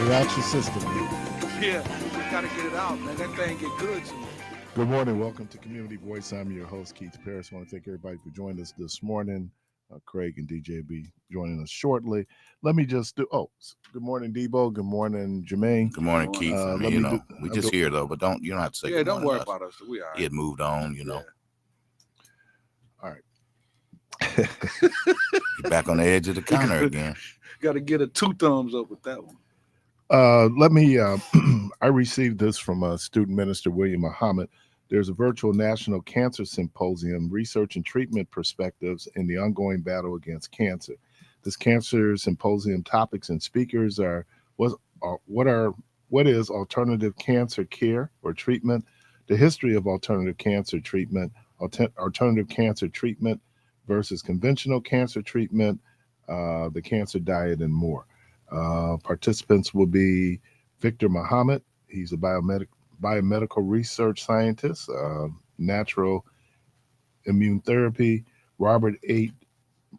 Reaction system, man. Yeah, just gotta get it out, man. That thing get good to me. Good morning. Welcome to Community Voice. I'm your host, Keith Parris. I want to thank everybody for joining us this morning. Craig and DJ will be joining us shortly. Let me just do. Good morning, Debo. Good morning, Jermaine. Good morning, Keith. I mean, let me do. we just here though, but you don't have to say Yeah, good don't morning worry to us. about us. We all right. It moved on, Yeah. All right. You're back on the edge of the counter again. Got to get a 2 thumbs up with that one. Let me. I received this from student minister William Muhammad. There's a virtual national cancer symposium, research and treatment perspectives in the ongoing battle against cancer. This cancer symposium topics and speakers are what is alternative cancer care or treatment, the history of alternative cancer treatment, alternative cancer treatment versus conventional cancer treatment, the cancer diet, and more. Participants will be Victor Muhammad. He's a biomedical research scientist, natural immune therapy. Robert A.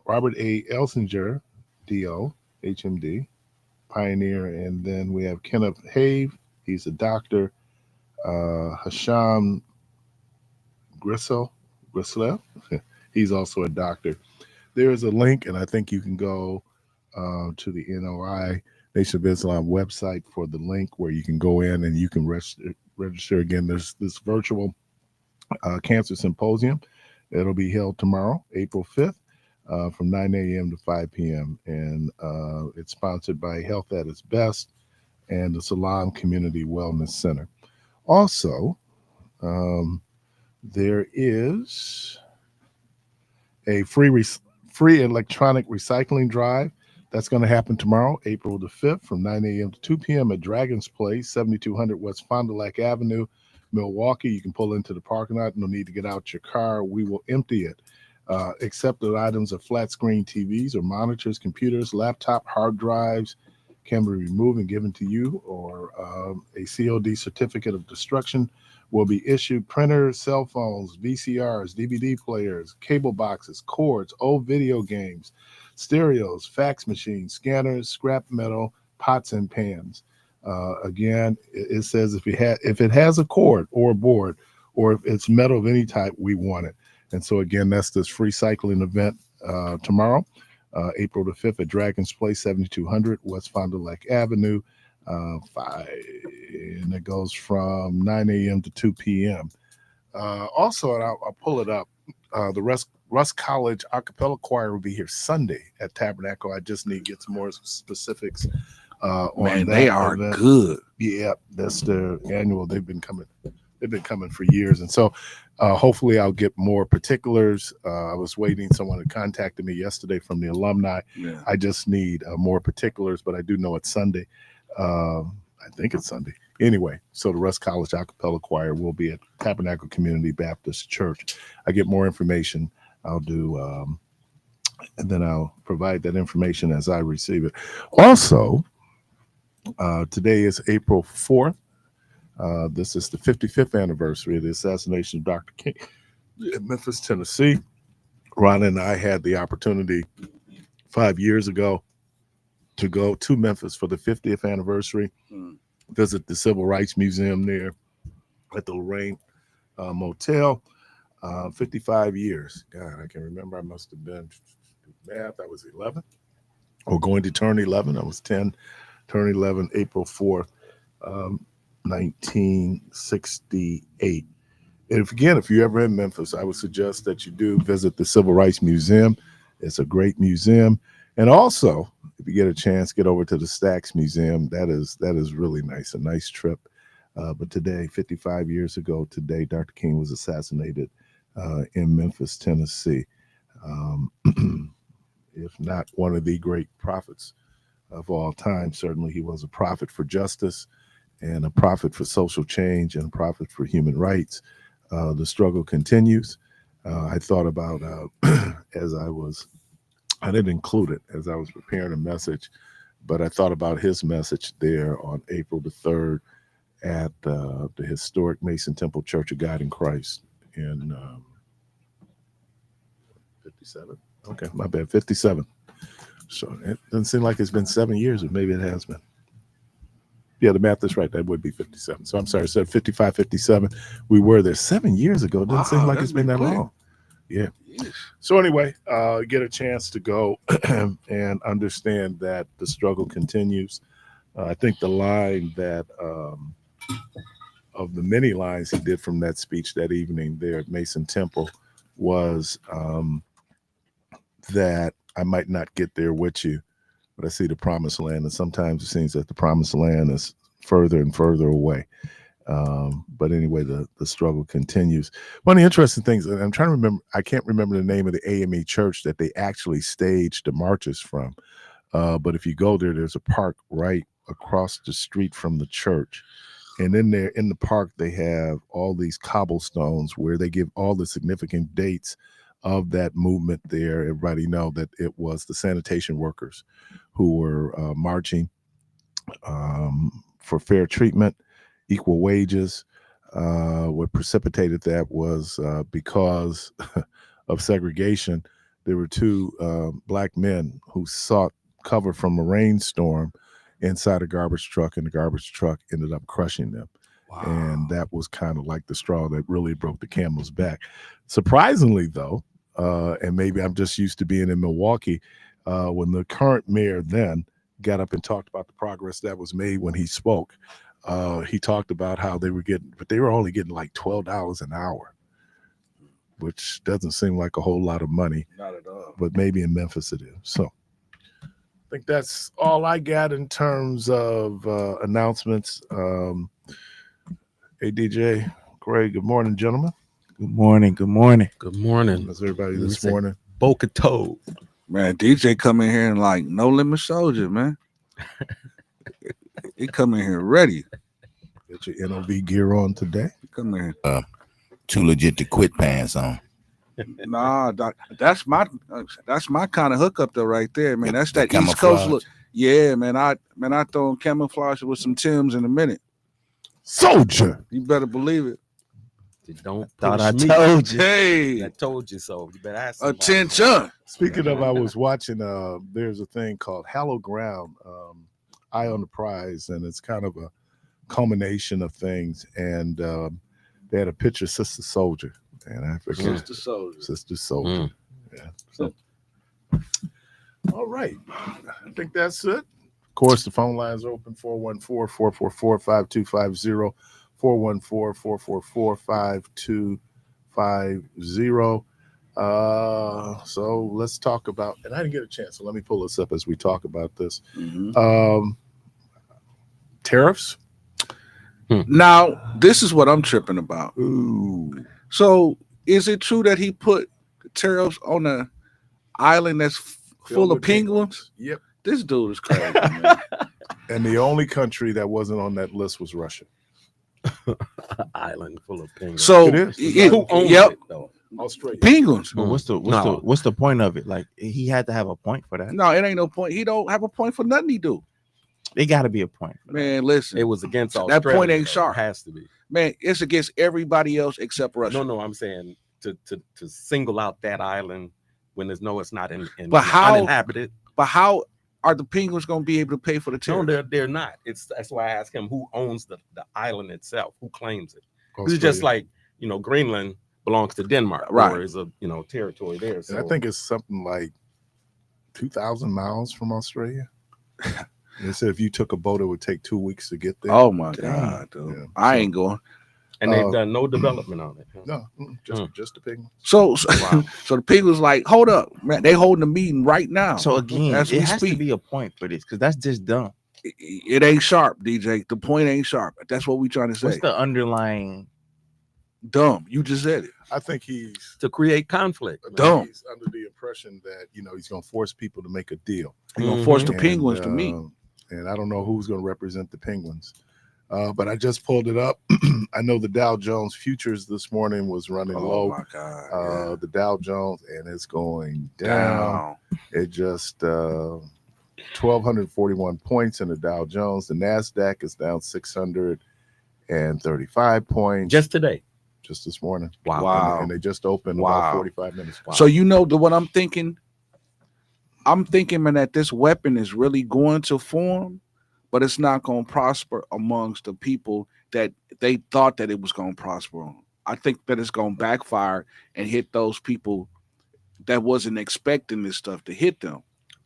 Elsinger, DO, HMD, pioneer. And then we have Kenneth Have. He's a doctor. Hasham Grisel. He's also a doctor. There is a link, and I think you can go to the NOI Nation of Islam website for the link where you can go in and you can register again. There's this virtual cancer symposium. It'll be held tomorrow, April 5th, from 9 a.m. to 5 p.m. And it's sponsored by Health at its Best and the Salam Community Wellness Center. Also, there is a free electronic recycling drive. That's going to happen tomorrow, April the 5th, from 9 a.m. to 2 p.m. at Dragon's Place, 7200 West Fond du Lac Avenue, Milwaukee. You can pull into the parking lot. No need to get out your car. We will empty it. Accepted items are flat screen TVs or monitors, computers, laptop, hard drives can be removed and given to you, or a COD certificate of destruction will be issued. Printers, cell phones, VCRs, DVD players, cable boxes, cords, old video games, stereos, fax machines, scanners, scrap metal, pots and pans. Again, it says if it has a cord or a board, or if it's metal of any type, we want it. And so again, that's this free cycling event tomorrow, April the 5th at Dragon's Place, 7200 West Fond du Lac Avenue. And it goes from 9 a.m. to 2 p.m. Also, and I'll pull it up. The Russ College a cappella choir will be here Sunday at Tabernacle. I just need to get some more specifics on Man, that. they are event. good. Yeah, that's their annual. They've been coming for years, and so hopefully I'll get more particulars. I was waiting. Someone had contacted me yesterday from the alumni. Yeah. I just need more particulars, but I do know it's Sunday. I think it's Sunday. Anyway, so the Russ College a cappella choir will be at Tabernacle Community Baptist Church. I get more information. I'll do, and then I'll provide that information as I receive it. Also, today is April 4th. This is the 55th anniversary of the assassination of Dr. King in Memphis, Tennessee. Ron and I had the opportunity 5 years ago to go to Memphis for the 50th anniversary, visit the Civil Rights Museum there at the Lorraine Motel. 55 years. God, I can remember I must have been math. I was 11 or going to turn 11. I was 10, turn 11, April 4th, 1968. And if you're ever in Memphis, I would suggest that you do visit the Civil Rights Museum. It's a great museum. And also, if you get a chance, get over to the Stax Museum. That is really nice, a nice trip. But today, 55 years ago today, Dr. King was assassinated in Memphis, Tennessee. If not one of the great prophets of all time, certainly he was a prophet for justice and a prophet for social change and a prophet for human rights. The struggle continues. I thought about I didn't include it as I was preparing a message, but I thought about his message there on April the 3rd at the historic Mason Temple Church of God in Christ in 57. Okay, my bad, 57. So it doesn't seem like it's been 7 years, but maybe it has been. Yeah, the math is right. That would be 57. So I'm sorry, I said 55, 57. We were there 7 years ago. It doesn't seem like it's been that long. Yeah. Yes. So anyway, get a chance to go and understand that the struggle continues. I think the line that of the many lines he did from that speech that evening there at Mason Temple was that I might not get there with you, but I see the promised land. And sometimes it seems that the promised land is further and further away. But anyway, the struggle continues. One of the interesting things, and I'm trying to remember, I can't remember the name of the AME church that they actually staged the marches from. But if you go there, there's a park right across the street from the church. And in there, in the park, they have all these cobblestones where they give all the significant dates of that movement there. Everybody know that it was the sanitation workers who were marching for fair treatment, equal wages. What precipitated that was because of segregation. There were two black men who sought cover from a rainstorm inside a garbage truck, and the garbage truck ended up crushing them. Wow. And that was kind of like the straw that really broke the camel's back. Surprisingly, though, and maybe I'm just used to being in Milwaukee, when the current mayor then got up and talked about the progress that was made when he spoke, he talked about how they were getting, but they were only getting like $12 an hour, which doesn't seem like a whole lot of money. Not at all. But maybe in Memphis it is. So I think that's all I got in terms of announcements. Hey, DJ, Craig, good morning, gentlemen. Good morning. Good morning. Good morning. How's everybody this morning? Boca Toad. Man, DJ come in here and like No Limit Soldier, man. He come in here ready. Get your NOV gear on today. He come in here. Too legit to quit pants on. Nah, that's my kind of hookup though, right there, man. That's that East Coast Camouflage. look. Yeah, man. I throw on camouflage with some Timbs in a minute. Soldier. You better believe it. Don't Thought I push me. told you. Hey, I told you so. You better ask somebody. attention. Speaking of, I was watching, there's a thing called Hallowed Ground, Eye on the Prize, and it's kind of a culmination of things. And they had a picture of Sister Soldier, and I forget. Sister Soldier. Sister Soldier. Yeah. So, all right. I think that's it. Of course, the phone lines are open 414-444-5250, 414-444-5250. So let's talk about, and I didn't get a chance, so let me pull this up as we talk about this. Tariffs. Now, this is what I'm tripping about. Ooh. So, is it true that he put tariffs on an island that's full of penguins? Yep. This dude is crazy, man. And the only country that wasn't on that list was Russia. Island full of penguins. So, It is. Who owns yep, it, though? Australia. penguins. But what's the point of it? Like he had to have a point for that. No, it ain't no point. He don't have a point for nothing he do. They got to be a point. Man, listen. It was against That Australia. point ain't though. sharp. It has to be. Man, it's against everybody else except Russia. No, I'm saying to single out that island when there's no, it's not in But how- uninhabited. But how are the penguins going to be able to pay for the No, tariff? they're not. That's why I asked him who owns the island itself, who claims it. Australia. It's just like Greenland belongs to Denmark, Right. or is a territory there. So And I think it's something like 2,000 miles from Australia. They said if you took a boat, it would take 2 weeks to get there. Oh my Dang. God, dude. Yeah. I ain't going. and they've done no development on it. No, just the penguins. So, Wow. so the penguins like, hold up, man. They holding a meeting right now. So again, As we it has to speak. be a point for this because that's just dumb. It ain't sharp, DJ. The point ain't sharp. That's what we trying to say. What's the underlying? Dumb. You just said it. I think he's To create conflict. Dumb. He's under the impression that he's going to force people to make a deal. You're gonna force the And, penguins to meet. And I don't know who's going to represent the penguins. But I just pulled it up. I know the Dow Jones futures this morning was running Oh low. my God. The Dow Jones, and it's going down. It just 1,241 points in the Dow Jones. The NASDAQ is down 635 points Just today. just this morning. Wow. And they just opened Wow. about 45 minutes. So what I'm thinking? I'm thinking, man, that this weapon is really going to form, but it's not going to prosper amongst the people that they thought that it was going to prosper on. I think that it's going to backfire and hit those people that wasn't expecting this stuff to hit them.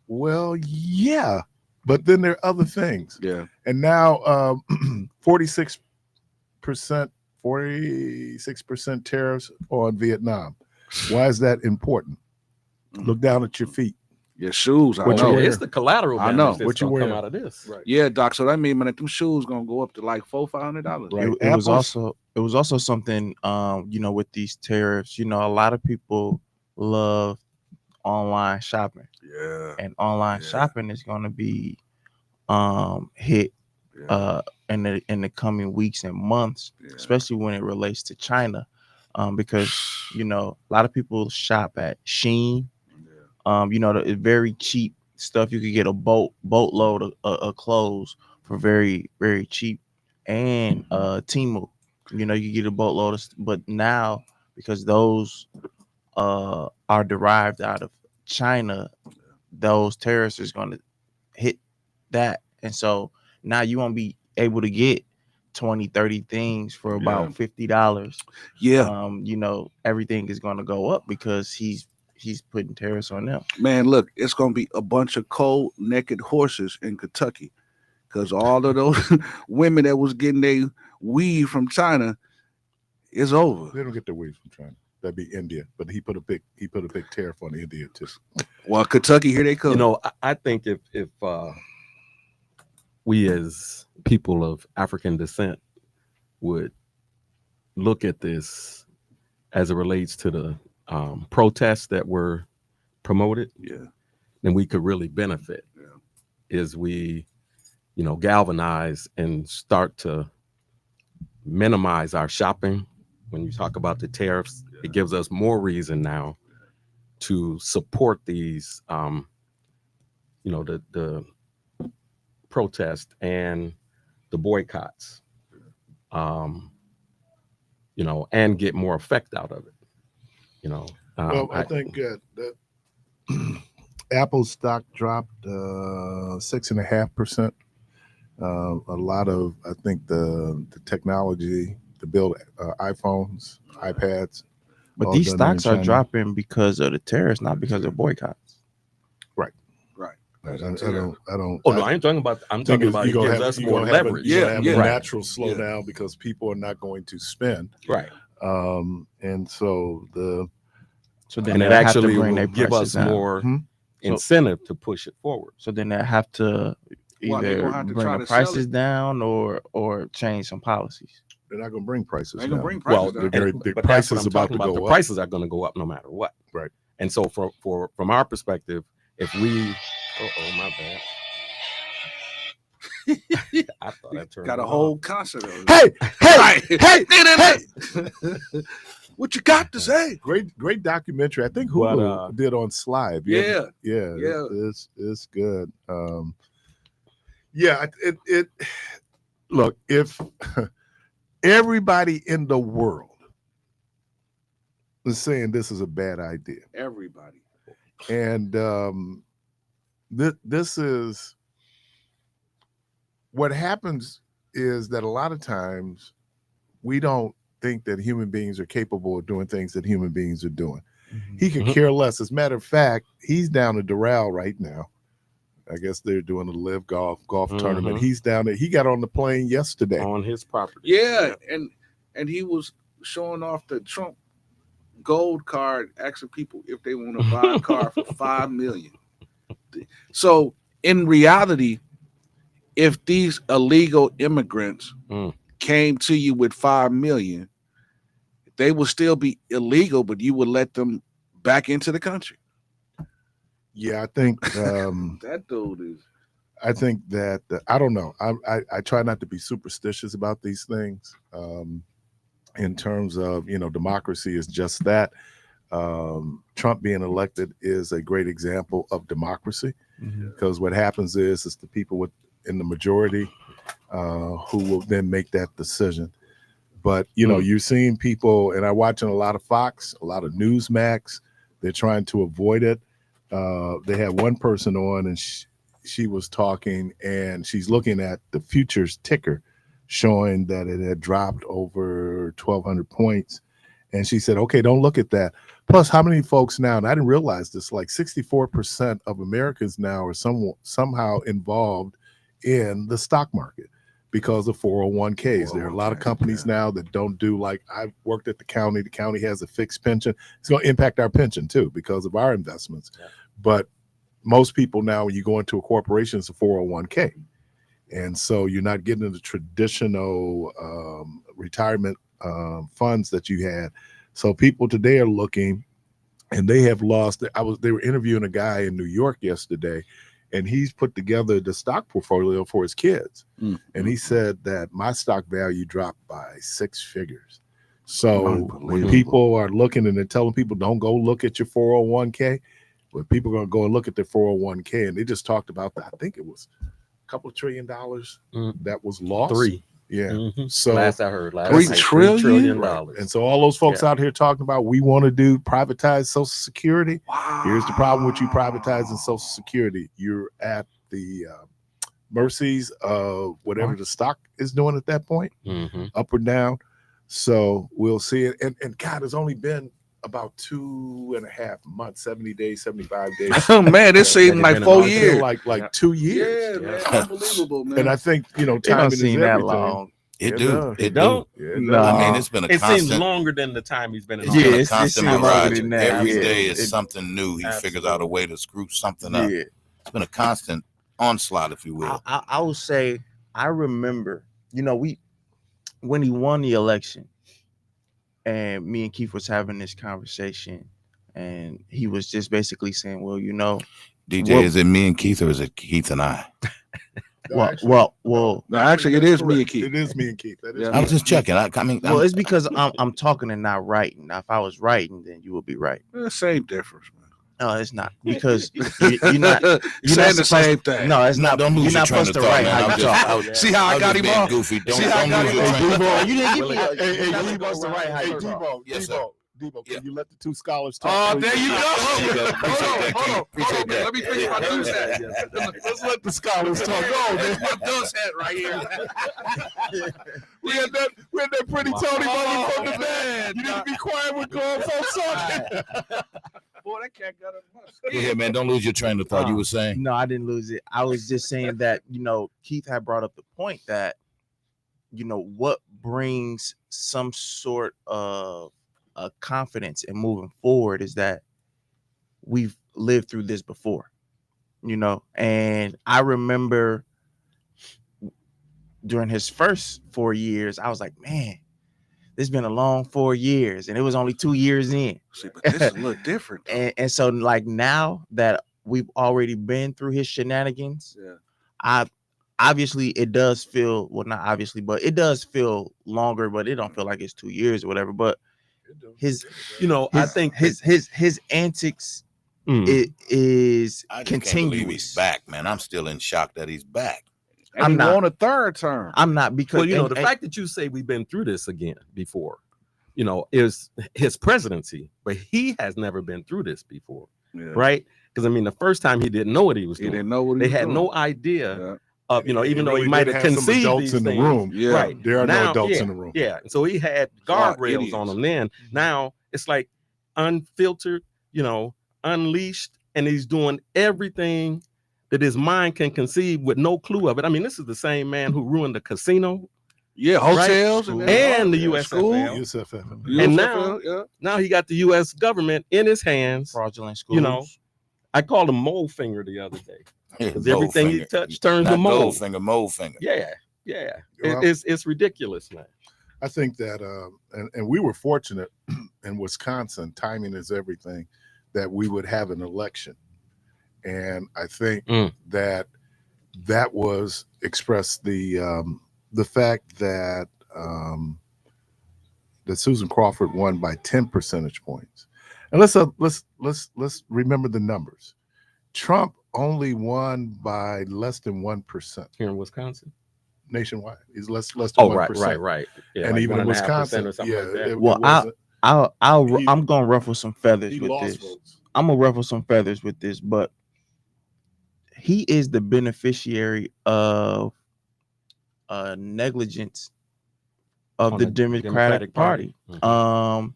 Well, yeah, but then there are other things. Yeah. And now 46% tariffs on Vietnam. Why is that important? Look down at your feet. Your shoes. I What you know. wear? It's the collateral I damage know. that's What you gonna come wear? out of this. Right. Yeah, Doc. So that means, man, that them shoes gonna go up to like $400-$500. Right. It was Apples- also something with these tariffs, a lot of people love online shopping, Yeah. and online Yeah. shopping is going to be hit Yeah. in the coming weeks and months, Yeah. especially when it relates to China, because a lot of people shop at Shein. The very cheap stuff. You could get a boatload of clothes for very, very cheap, and Temu. You get a boatload of, but now because those are derived out of China, those tariffs is going to hit that, and so now you won't be able to get 20-30 things for about $50. Yeah. Everything is going to go up because he's putting tariffs on them. Man, look, it's gonna be a bunch of cold naked horses in Kentucky, because all of those women that was getting their weed from China is over. They don't get their weed from China. That'd be India. But he put a big tariff on India too. Well, Kentucky, here they come. I think if we as people of African descent would look at this as it relates to the protests that were promoted, then we could really benefit. Is we, galvanize and start to minimize our shopping. When you talk about the tariffs, it gives us more reason now to support these, the protest and the boycotts, and get more effect out of it. Well, I think that Apple's stock dropped 6.5%. A lot of, I think, the technology to build iPhones, iPads. But all these done there in stocks are China. dropping because of the tariffs, not because of boycotts. Right. I don't. Oh no, I ain't talking about. I'm talking about it gives us more leverage. A Yeah. natural slowdown because people are not going to spend. Right. And so then And it they'll have to actually bring will their give prices us down. more Mhm. incentive to push it forward. So then they have to Well, they either gonna have to bring try the to sell prices it. down or change some policies. they're not going to bring prices. They gonna down. bring prices Well, down. the but price that's what is I'm about talking to about. go The up. prices are going to go up no matter what. Right. And so from our perspective, if we, my bad. I thought I turned Got it a off. whole concert of it. Hey, Right. What you got to say? great documentary. I think But, Hulu did on Sly. Yeah. It's good. It look, if everybody in the world is saying this is a bad idea, Everybody. and this is what happens is that a lot of times we don't think that human beings are capable of doing things that human beings are doing. He could Mhm. care less. As a matter of fact, he's down in Doral right now. I guess they're doing a live golf tournament. Mhm. He's down there. He got on the plane yesterday. On his property. Yeah, and he was showing off the Trump gold card, asking people if they want to buy a car for $5 million. So in reality, if these illegal immigrants came to you with $5 million, they would still be illegal, but you would let them back into the country. Yeah, I think That dude is. I think that I don't know. I try not to be superstitious about these things. In terms of democracy is just that. Trump being elected is a great example of democracy, because what happens is the people in the majority who will then make that decision. But you're seeing people, and I'm watching a lot of Fox, a lot of Newsmax. They're trying to avoid it. They had one person on, and she was talking, and she's looking at the futures ticker, showing that it had dropped over 1,200 points. And she said, okay, don't look at that. Plus, how many folks now, and I didn't realize this, like 64% of Americans now are somehow involved in the stock market because of 401ks. There are a lot of companies now that don't do, like, I worked at the county. The county has a fixed pension. It's going to impact our pension too because of our investments. Yeah. But most people now, when you go into a corporation, it's a 401k. And so you're not getting the traditional retirement funds that you had. So people today are looking, and they have lost. They were interviewing a guy in New York yesterday, and he's put together the stock portfolio for his kids. And he said that my stock value dropped by 6 figures. So when people are looking and they're telling people don't go look at your 401k, but people are going to go and look at their 401k, and they just talked about that. I think it was a couple of $1 trillion that was lost. 3. Yeah. So last I heard, $3 trillion. And so all those folks out here talking about we want to do privatize Social Security. Wow. Here's the problem with you privatizing Social Security. You're at the mercies of whatever the stock is doing at that point, up or down. So we'll see it. And God, it's only been about 2.5 months, 70 days, 75 days. Oh man, it seemed like 4 years. Like 2 years. Yeah, man, unbelievable, man. And I think, timing is everything. That long. It do. No, I mean, it's been a constant. It seems longer than the time he's been in. It's been a constant mirage. Every Every day is something new. He figures out a way to screw something up. Yeah. It's been a constant onslaught, if you will. I would say I remember, when he won the election, and me and Keith was having this conversation, and he was just basically saying, well, DJ, is it me and Keith, or is it Keith and I? Well. No, actually, it is me and Keith. It is me and Keith. I was just checking. It's because I'm talking and not writing. Now, if I was writing, then you would be right. Same difference, man. No, it's not, because you're not saying the same thing. No, it's not. Don't lose You're not your train supposed of to thought, write man. how you talk. See how I got him off? Goofy. Don't lose I got your him train of thought. You didn't give me You're not not supposed to write how you talk. Yes, sir. Debo, Yeah. can you let the two scholars talk? Oh, there you go. Hold on. Appreciate that. Let me finish my dust hat. Let's let the scholars talk. Go, man. That's my dust hat right here. We had that pretty Tony moment from the band. You need to be quiet when grown folks talking. Boy, that cat got a Go ahead, man. Don't lose your train of thought. You were saying. No, I didn't lose it. I was just saying that, Keith had brought up the point that, what brings some sort of confidence in moving forward is that we've lived through this before, and I remember during his first 4 years, I was like, man, this has been a long 4 years, and it was only 2 years in. See, but this is a little different. and so, like, now that we've already been through his shenanigans, obviously it does feel, well, not obviously, but it does feel longer, but it don't feel like it's 2 years or whatever. But I think his antics is I just continuous. can't believe he's back, man. I'm still in shock that he's back. And I'm he not won a third term. I'm not, because Well, the fact that you say we've been through this again before, is his presidency, but he has never been through this before, right? Because the first time he didn't know what he was doing. He didn't know what he they was had doing. no idea of, even He though really he might did have some conceived adults these in the things. room. Yeah. Right. There are Now, no adults in the room. Yeah. So he had guardrails on him then. Now it's like unfiltered, unleashed, and he's doing everything that his mind can conceive with no clue of it. This is the same man who ruined the casino. Yeah, hotels right? and the USFL. USFL. And now he got the U.S. government in his hands. fraudulent schools. I called him mole finger the other day. Because Mole everything finger. he touched turns Not to mold. gold finger, mole finger. Yeah. Well, It's ridiculous, man. I think that, and we were fortunate in Wisconsin, timing is everything, that we would have an election. And I think that was expressed the fact that that Susan Crawford won by 10 percentage points. And let's remember the numbers. Trump only won by less than 1% Here in Wisconsin. nationwide. He's less than 1%. Oh, right. Yeah, and like even in 1.5% Wisconsin, or something like that. Well, I'm gonna ruffle some feathers he with lost this. votes. I'm gonna ruffle some feathers with this, but he is the beneficiary of negligence of On the the Democratic Democratic Party. Party.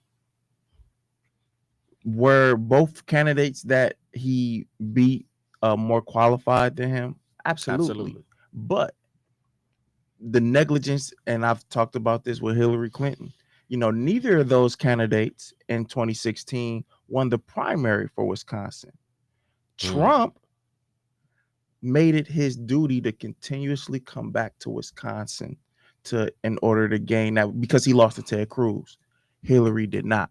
Were both candidates that he beat more qualified than him? Absolutely. But the negligence, and I've talked about this with Hillary Clinton, neither of those candidates in 2016 won the primary for Wisconsin. Trump made it his duty to continuously come back to Wisconsin in order to gain that, because he lost to Ted Cruz. Hillary did not.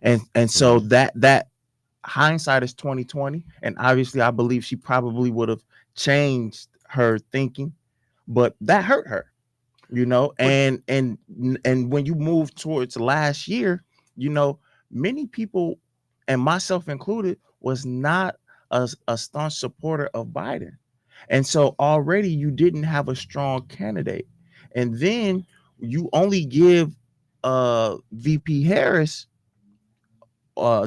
And so that hindsight is 2020. And obviously I believe she probably would have changed her thinking, but that hurt her, and when you move towards last year, many people, and myself included, was not a staunch supporter of Biden. And so already you didn't have a strong candidate. And then you only give VP Harris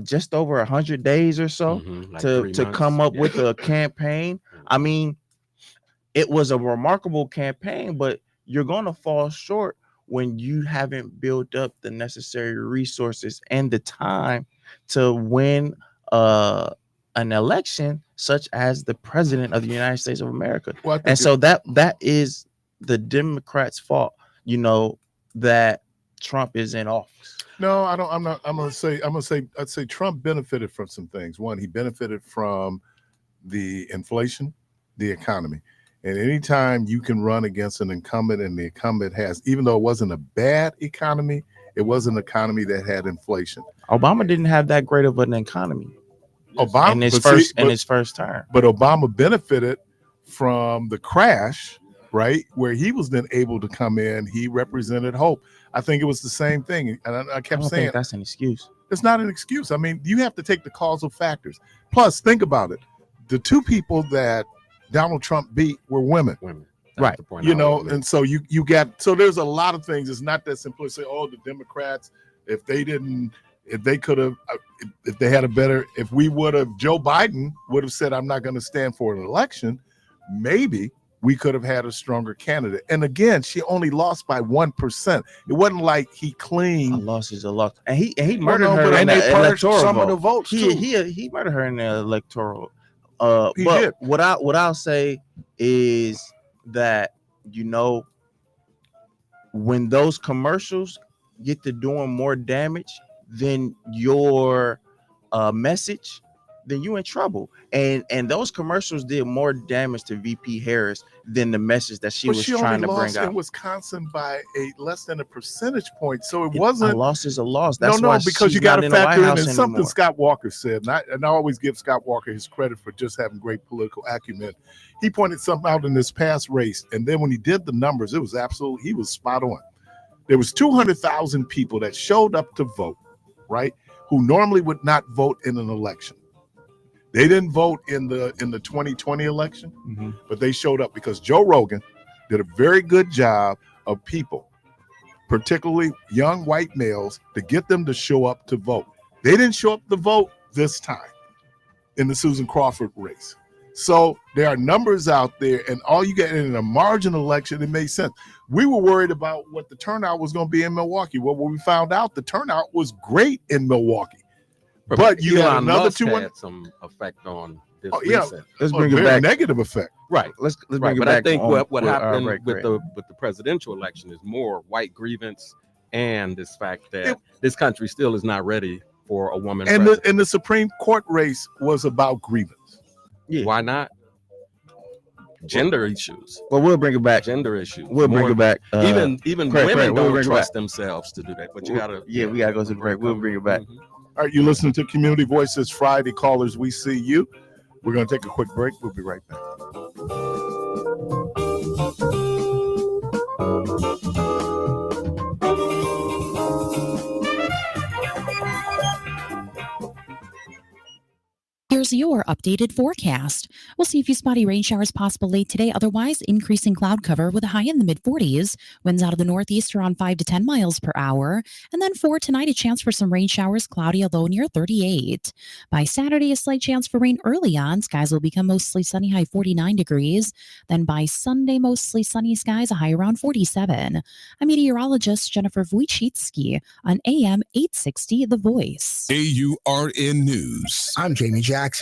just over 100 days or so Like to come up with a campaign. I mean, it was a remarkable campaign, but you're going to fall short when you haven't built up the necessary resources and the time to win an election such as the president of the United States of America. Well, and so that is the Democrats' fault, that Trump is in office. No, I don't. I'm not. I'd say Trump benefited from some things. One, he benefited from the inflation, the economy. And anytime you can run against an incumbent, and the incumbent has, even though it wasn't a bad economy, it was an economy that had inflation. Obama didn't have that great of an economy. Obama in his first term. But Obama benefited from the crash, right? Where he was then able to come in. He represented hope. I think it was the same thing. And I kept saying that's an excuse. It's not an excuse. I mean, you have to take the causal factors. Plus, think about it. The two people that Donald Trump beat were women. Right. And so you got, so there's a lot of things. It's not that simple to say, oh, the Democrats, if they had a better, if we would have, Joe Biden would have said, I'm not going to stand for an election, maybe we could have had a stronger candidate. And again, she only lost by 1%. It wasn't like he clean. A loss is a loss. And he murdered her in the electoral some vote. of the votes too. He murdered her in the electoral. He but did. What I'll say is that, when those commercials get to doing more damage than your message, then you in trouble. And those commercials did more damage to VP Harris than the message that she was trying to bring out. In Wisconsin by less than a percentage point, so it wasn't. A loss is a loss. That's why because you got to factor in something Scott Walker said, and I always give Scott Walker his credit for just having great political acumen. He pointed something out in this past race, and then when he did the numbers, he was spot on. There was 200,000 people that showed up to vote, right? Who normally would not vote in an election. They didn't vote in the 2020 election, but they showed up because Joe Rogan did a very good job of people, particularly young white males, to get them to show up to vote. They didn't show up to vote this time in the Susan Crawford race. So there are numbers out there, and all you get in a margin election, it made sense. We were worried about what the turnout was going to be in Milwaukee. Well, when we found out, the turnout was great in Milwaukee. But you had another had some effect on this. Let's bring it back. Negative effect. Right. Let's bring it but back. I think what happened with the presidential election is more white grievance and this fact that this country still is not ready for a woman. And the Supreme Court race was about grievance. Yeah. Why not? Gender issues. Well, we'll bring it back. Gender issues. We'll bring it back. Even women don't trust themselves to do that. But you gotta. Yeah, we gotta go to the break. We'll bring it back. All right, you're listening to Community Voices Friday. Callers, we see you. We're going to take a quick break. We'll be right back. Here's here's your updated forecast. We'll see a few spotty rain showers possible late today. Otherwise, increasing cloud cover with a high in the mid 40s. Winds out of the northeast around 5 to 10 miles per hour. And then for tonight, a chance for some rain showers, cloudy, although near 38. By Saturday, a slight chance for rain early on. Skies will become mostly sunny, high 49 degrees. Then by Sunday, mostly sunny skies, a high around 47. I'm meteorologist Jennifer Wojcicki on AM 860 The Voice. AURN News. I'm Jamie Jackson.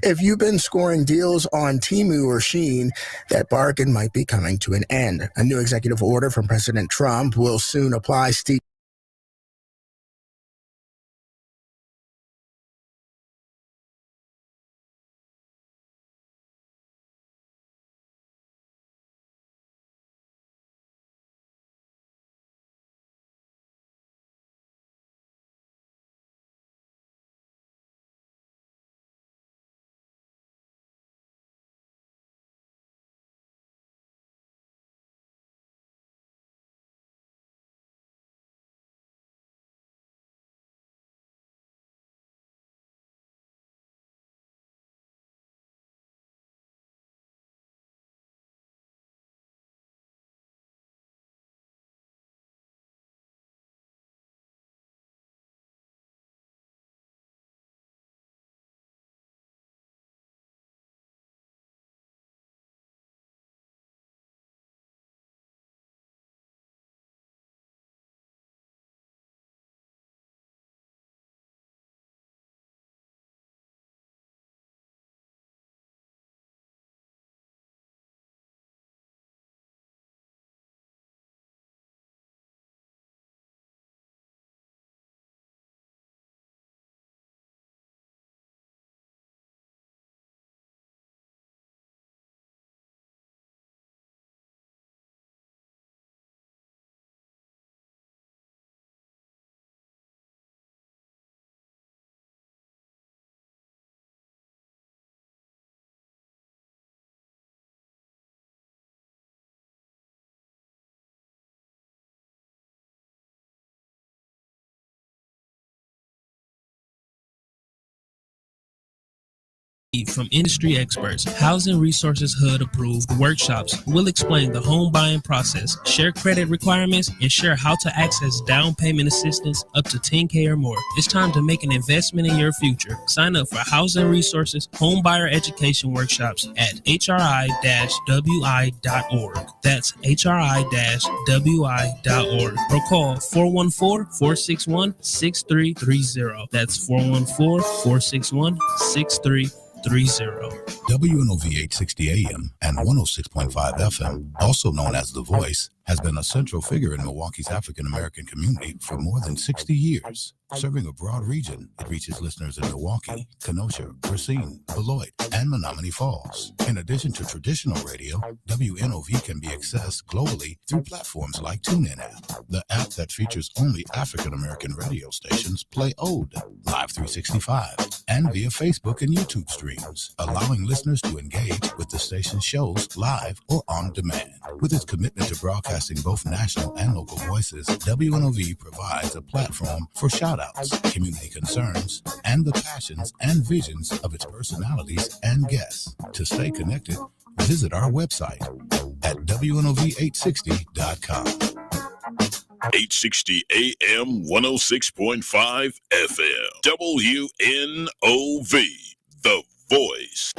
If you've been scoring deals on Temu or Shein, that bargain might be coming to an end. A new executive order from President Trump will soon apply. Steve from industry experts. Housing Resources HUD approved workshops will explain the home buying process, share credit requirements, and share how to access down payment assistance up to $10K or more. It's time to make an investment in your future. Sign up for Housing Resources Home Buyer Education Workshops at hri-wi.org. That's hri-wi.org. Or call 414-461-6330. That's 414-461-6330. WNOV 860 AM and 106.5 FM, also known as The Voice, has been a central figure in Milwaukee's African-American community for more than 60 years. Serving a broad region, it reaches listeners in Milwaukee, Kenosha, Racine, Beloit, and Menominee Falls. In addition to traditional radio, WNOV can be accessed globally through platforms like TuneIn app, the app that features only African-American radio stations play Ode, Live 365, and via Facebook and YouTube streams, allowing listeners to engage with the station's shows live or on demand. With its commitment to broadcasting both national and local voices, WNOV provides a platform for shout-outs, community concerns, and the passions and visions of its personalities and guests. To stay connected, visit our website at WNOV860.com. 860 AM, 106.5 FM. WNOV, The Voice.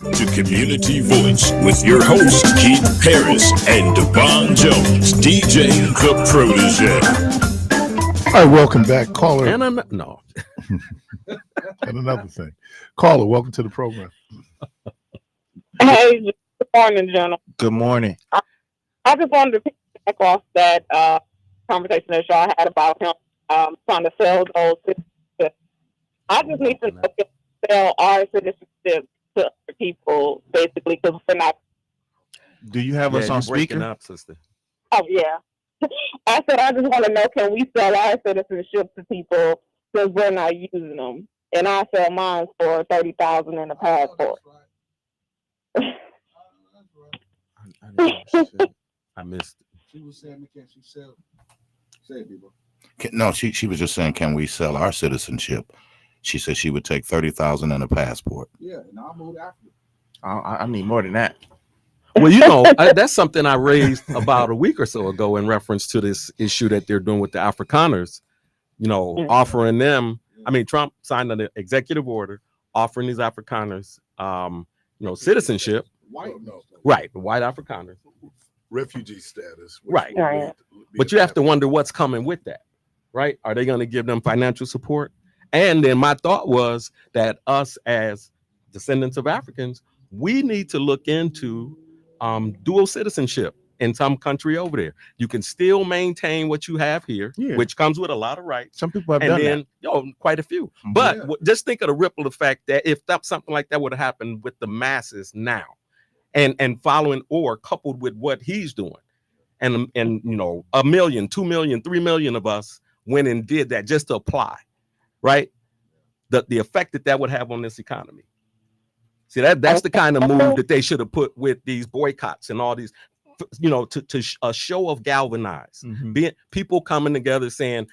To Community Voice with your host Keith Parris and Devon Jones, DJ The Protege. All right, welcome back, caller. And no. And another thing, caller, welcome to the program. Hey, good morning, gentlemen. Good morning. I just wanted to back off that conversation that y'all had about him trying to sell those citizenships. I just need to know if sell our citizenship to other people, basically, because we're not. Do you have us on speaker? Up, sister. Oh, yeah. I said, I just want to know, can we sell our citizenship to people because we're not using them? And I sell mine for $30,000 in a passport. I missed it. She was saying, can she sell? Say it, people. No, she was just saying, can we sell our citizenship? She said she would take $30,000 and a passport. Yeah, and I'll move after. I need more than that. Well, that's something I raised about a week or so ago in reference to this issue that they're doing with the Afrikaners, offering them. I mean, Trump signed an executive order offering these Afrikaners, citizenship. White, no. Right, the white Afrikaners. Refugee status. Right. But you have to wonder what's coming with that, right? Are they going to give them financial support? And then my thought was that us as descendants of Africans, we need to look into dual citizenship in some country over there. You can still maintain what you have here, which comes with a lot of rights. Some people have done that. Quite a few. But just think of the ripple effect that if something like that would have happened with the masses now, and following or coupled with what he's doing, and 1 million, 2 million, 3 million of us went and did that just to apply, right? The effect that would have on this economy. See, that's the kind of move that they should have put with these boycotts and all these, to a show of galvanize, being people coming together saying,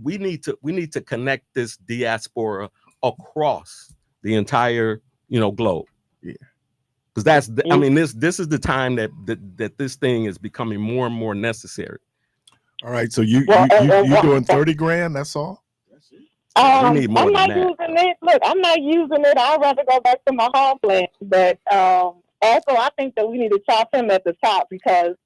we need to connect this diaspora across the entire, globe. Yeah. Because this is the time that this thing is becoming more and more necessary. All right, so you doing 30 grand? That's all. We need more I'm not using it. Look, I'm not using it. I'd rather go back to my homeland. But also, I think that we need to chop him at the top because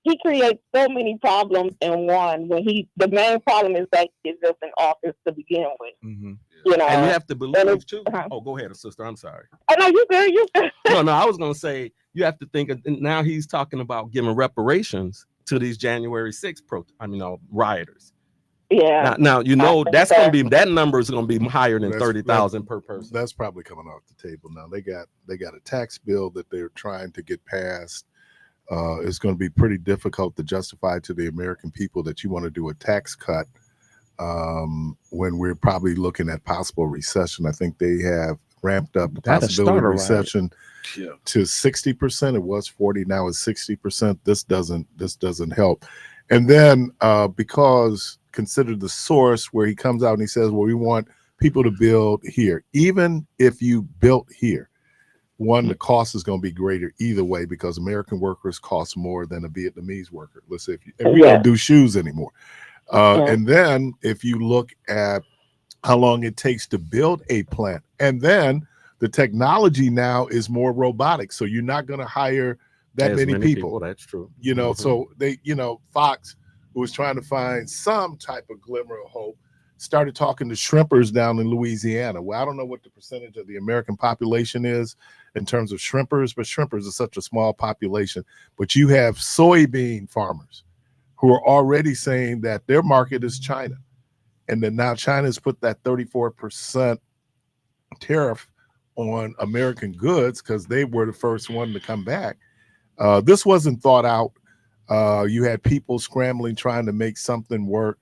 he creates so many problems in one. The main problem is that he's just in office to begin with. Mm-hmm. And you have to believe too. Oh, go ahead, sister. I'm sorry. Oh no, you good. No. I was gonna say you have to think. Now he's talking about giving reparations to these January 6th rioters. Yeah. Now that's gonna be that number is gonna be higher than 30,000 per person. That's probably coming off the table now. They got a tax bill that they're trying to get passed. It's going to be pretty difficult to justify to the American people that you want to do a tax cut when we're probably looking at possible recession. I think they have ramped up the possibility of recession to 60%. It was 40, now it's 60%. This doesn't help. And then because consider the source where he comes out and he says, well, we want people to build here. Even if you built here, the cost is going to be greater either way because American workers cost more than a Vietnamese worker. Let's say if we don't do shoes anymore. And then if you look at how long it takes to build a plant, and then the technology now is more robotic. So you're not going to hire that many people. That's true. So they, Fox, who was trying to find some type of glimmer of hope, started talking to shrimpers down in Louisiana. Well, I don't know what the percentage of the American population is in terms of shrimpers, but shrimpers are such a small population. But you have soybean farmers who are already saying that their market is China. And then now China's put that 34% tariff on American goods because they were the first one to come back. This wasn't thought out. You had people scrambling, trying to make something work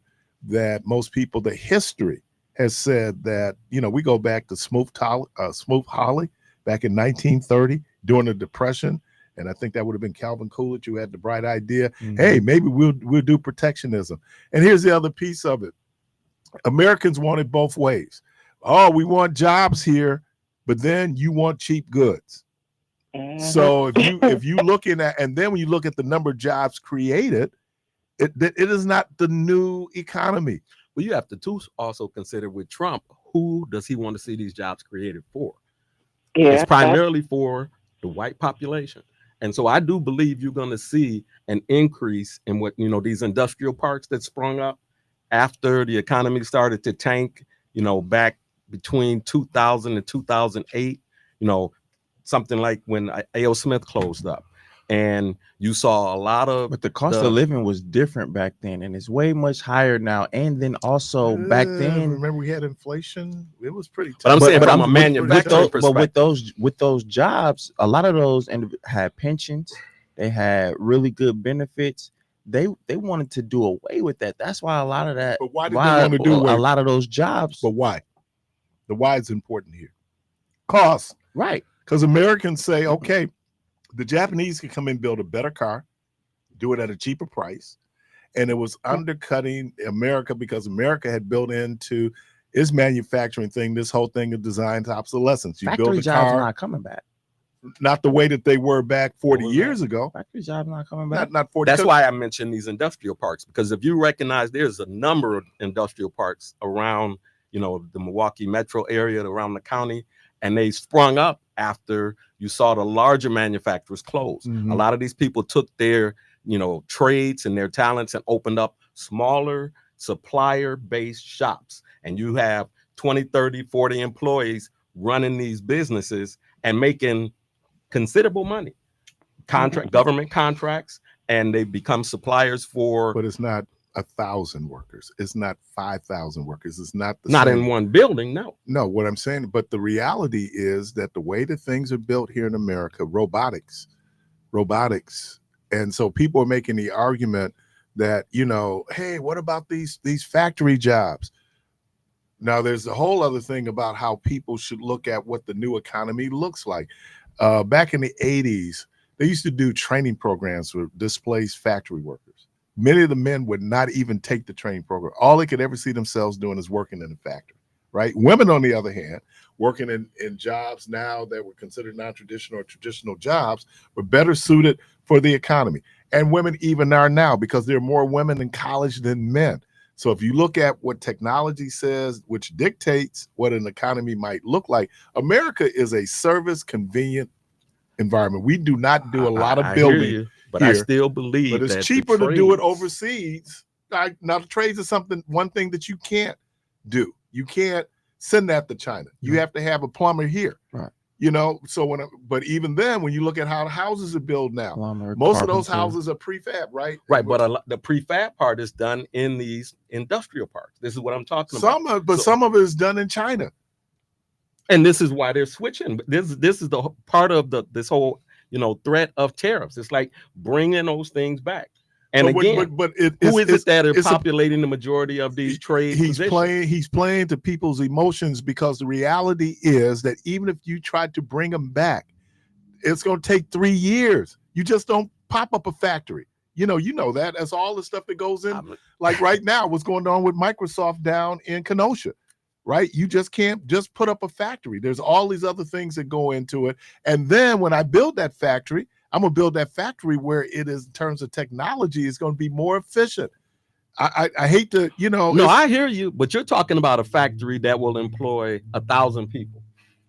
that most people, the history has said that, we go back to Smoot Hawley back in 1930 during the Depression. And I think that would have been Calvin Coolidge who had the bright idea, hey, maybe we'll do protectionism. And here's the other piece of it. Americans want it both ways. Oh, we want jobs here, but then you want cheap goods. So if you looking at, and then when you look at the number of jobs created, it is not the new economy. Well, you have to also consider with Trump, who does he want to see these jobs created for? Yeah, it's primarily for the white population. And so I do believe you're going to see an increase in what, these industrial parks that sprung up after the economy started to tank, back between 2000 and 2008, something like when A.O. Smith closed up. and you saw a lot of. But the cost of living was different back then, and it's way much higher now. And then also back then, remember we had inflation. It was pretty tough. But I'm saying from a with manufacturing perspective. with those jobs, a lot of those had pensions. They had really good benefits. They wanted to do away with that. That's why a lot of that. But why did they want to do away? A lot of those jobs? But why? The why is important here. Cost. Right. Because Americans say, okay, the Japanese can come in and build a better car, do it at a cheaper price. And it was undercutting America because America had built into its manufacturing thing, this whole thing of design to obsolescence. You Factory build a jobs car, not coming back. not the way that they were back 40 years ago. Factory jobs not coming back. Not 40. That's why I mentioned these industrial parks, because if you recognize there's a number of industrial parks around, you know, the Milwaukee metro area, around the county, and they sprung up after you saw the larger manufacturers close. Mhm. A lot of these people took their, you know, trades and their talents and opened up smaller supplier-based shops. And you have 20, 30, 40 employees running these businesses and making considerable money, government contracts, and they become suppliers for. But it's not 1,000 workers. It's not 5,000 workers. It's not the not same. in one building. No, what I'm saying, but the reality is that the way that things are built here in America, robotics, and so people are making the argument that, you know, hey, what about these factory jobs? Now, there's a whole other thing about how people should look at what the new economy looks like. Back in the 80s, they used to do training programs for displaced factory workers. Many of the men would not even take the training program. All they could ever see themselves doing is working in a factory, right? Women, on the other hand, working in jobs now that were considered non-traditional or traditional jobs, were better suited for the economy. And women even are now, because there are more women in college than men. So if you look at what technology says, which dictates what an economy might look like, America is a service convenient environment. We do not do a lot of building. But here, I still believe but it's that cheaper to do it overseas. Now the trades is one thing that you can't do. You can't send that to China. You have to have a plumber here. Right. You know, so but even then, when you look at how the houses are built now, Plumber, most of those carpenter. houses are prefab, right? Right, but the prefab part is done in these industrial parks. This is what I'm talking about. Some of it is done in China, and this is why they're switching. This is the part of this whole, you know, threat of tariffs. It's like bringing those things back. And who is it that are populating the majority of these trade positions? He's playing to people's emotions, because the reality is that even if you try to bring them back, it's going to take 3 years. You just don't pop up a factory. You know that. That's all the stuff that goes in. Like right now, what's going on with Microsoft down in Kenosha, right? You just can't just put up a factory. There's all these other things that go into it. And then when I build that factory, I'm going to build that factory where it is, in terms of technology, is going to be more efficient. I hate to, you know. No, I hear you, but you're talking about a factory that will employ 1,000 people.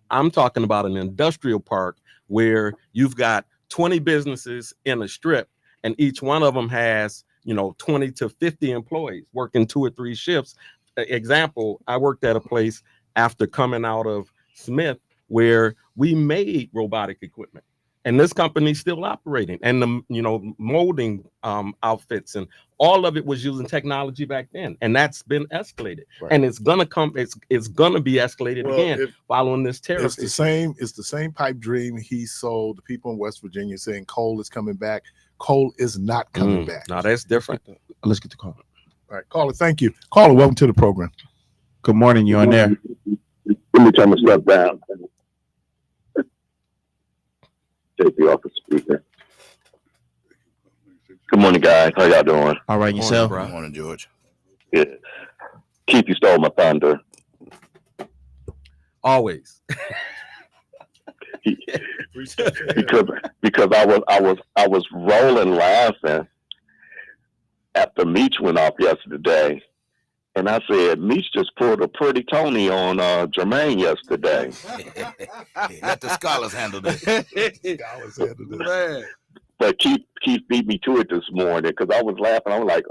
I'm talking about an industrial park where you've got 20 businesses in a strip, and each one of them has, you know, 20 to 50 employees working 2 or 3 shifts. Example, I worked at a place after coming out of Smith where we made robotic equipment. And this company's still operating, and the, you know, molding outfits, and all of it was using technology back then, and that's been escalated, right. And it's gonna be escalated again following this tariff. It's the same pipe dream he sold the people in West Virginia, saying coal is coming back. Coal is not coming back. No, that's different. Let's get the call. All right, caller, thank you. Caller, welcome to the program. Good morning, you on there? Let me turn my stuff down. Take the office speaker. Good morning, guys. How y'all doing? All right, yourself? Good morning, George. Yeah. Keith, you stole my thunder. Always. because I was rolling laughing after Meach went off yesterday. And I said, Meach just pulled a pretty Tony on Jermaine yesterday. Let the scholars handle this. Man. But Keith beat me to it this morning, because I was laughing. I was like,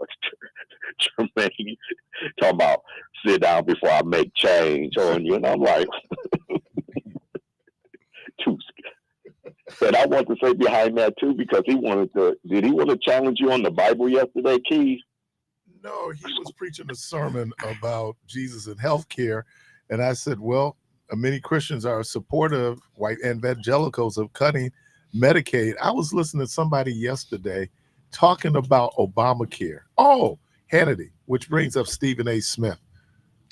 Jermaine talking about sit down before I make change on you. And I'm like, But I want to say behind that too, because did he want to challenge you on the Bible yesterday, Keith? No, he was preaching a sermon about Jesus and healthcare. And I said, well, many Christians are supportive, white evangelicals, of cutting Medicaid. I was listening to somebody yesterday talking about Obamacare. Oh, Hannity, which brings up Stephen A. Smith.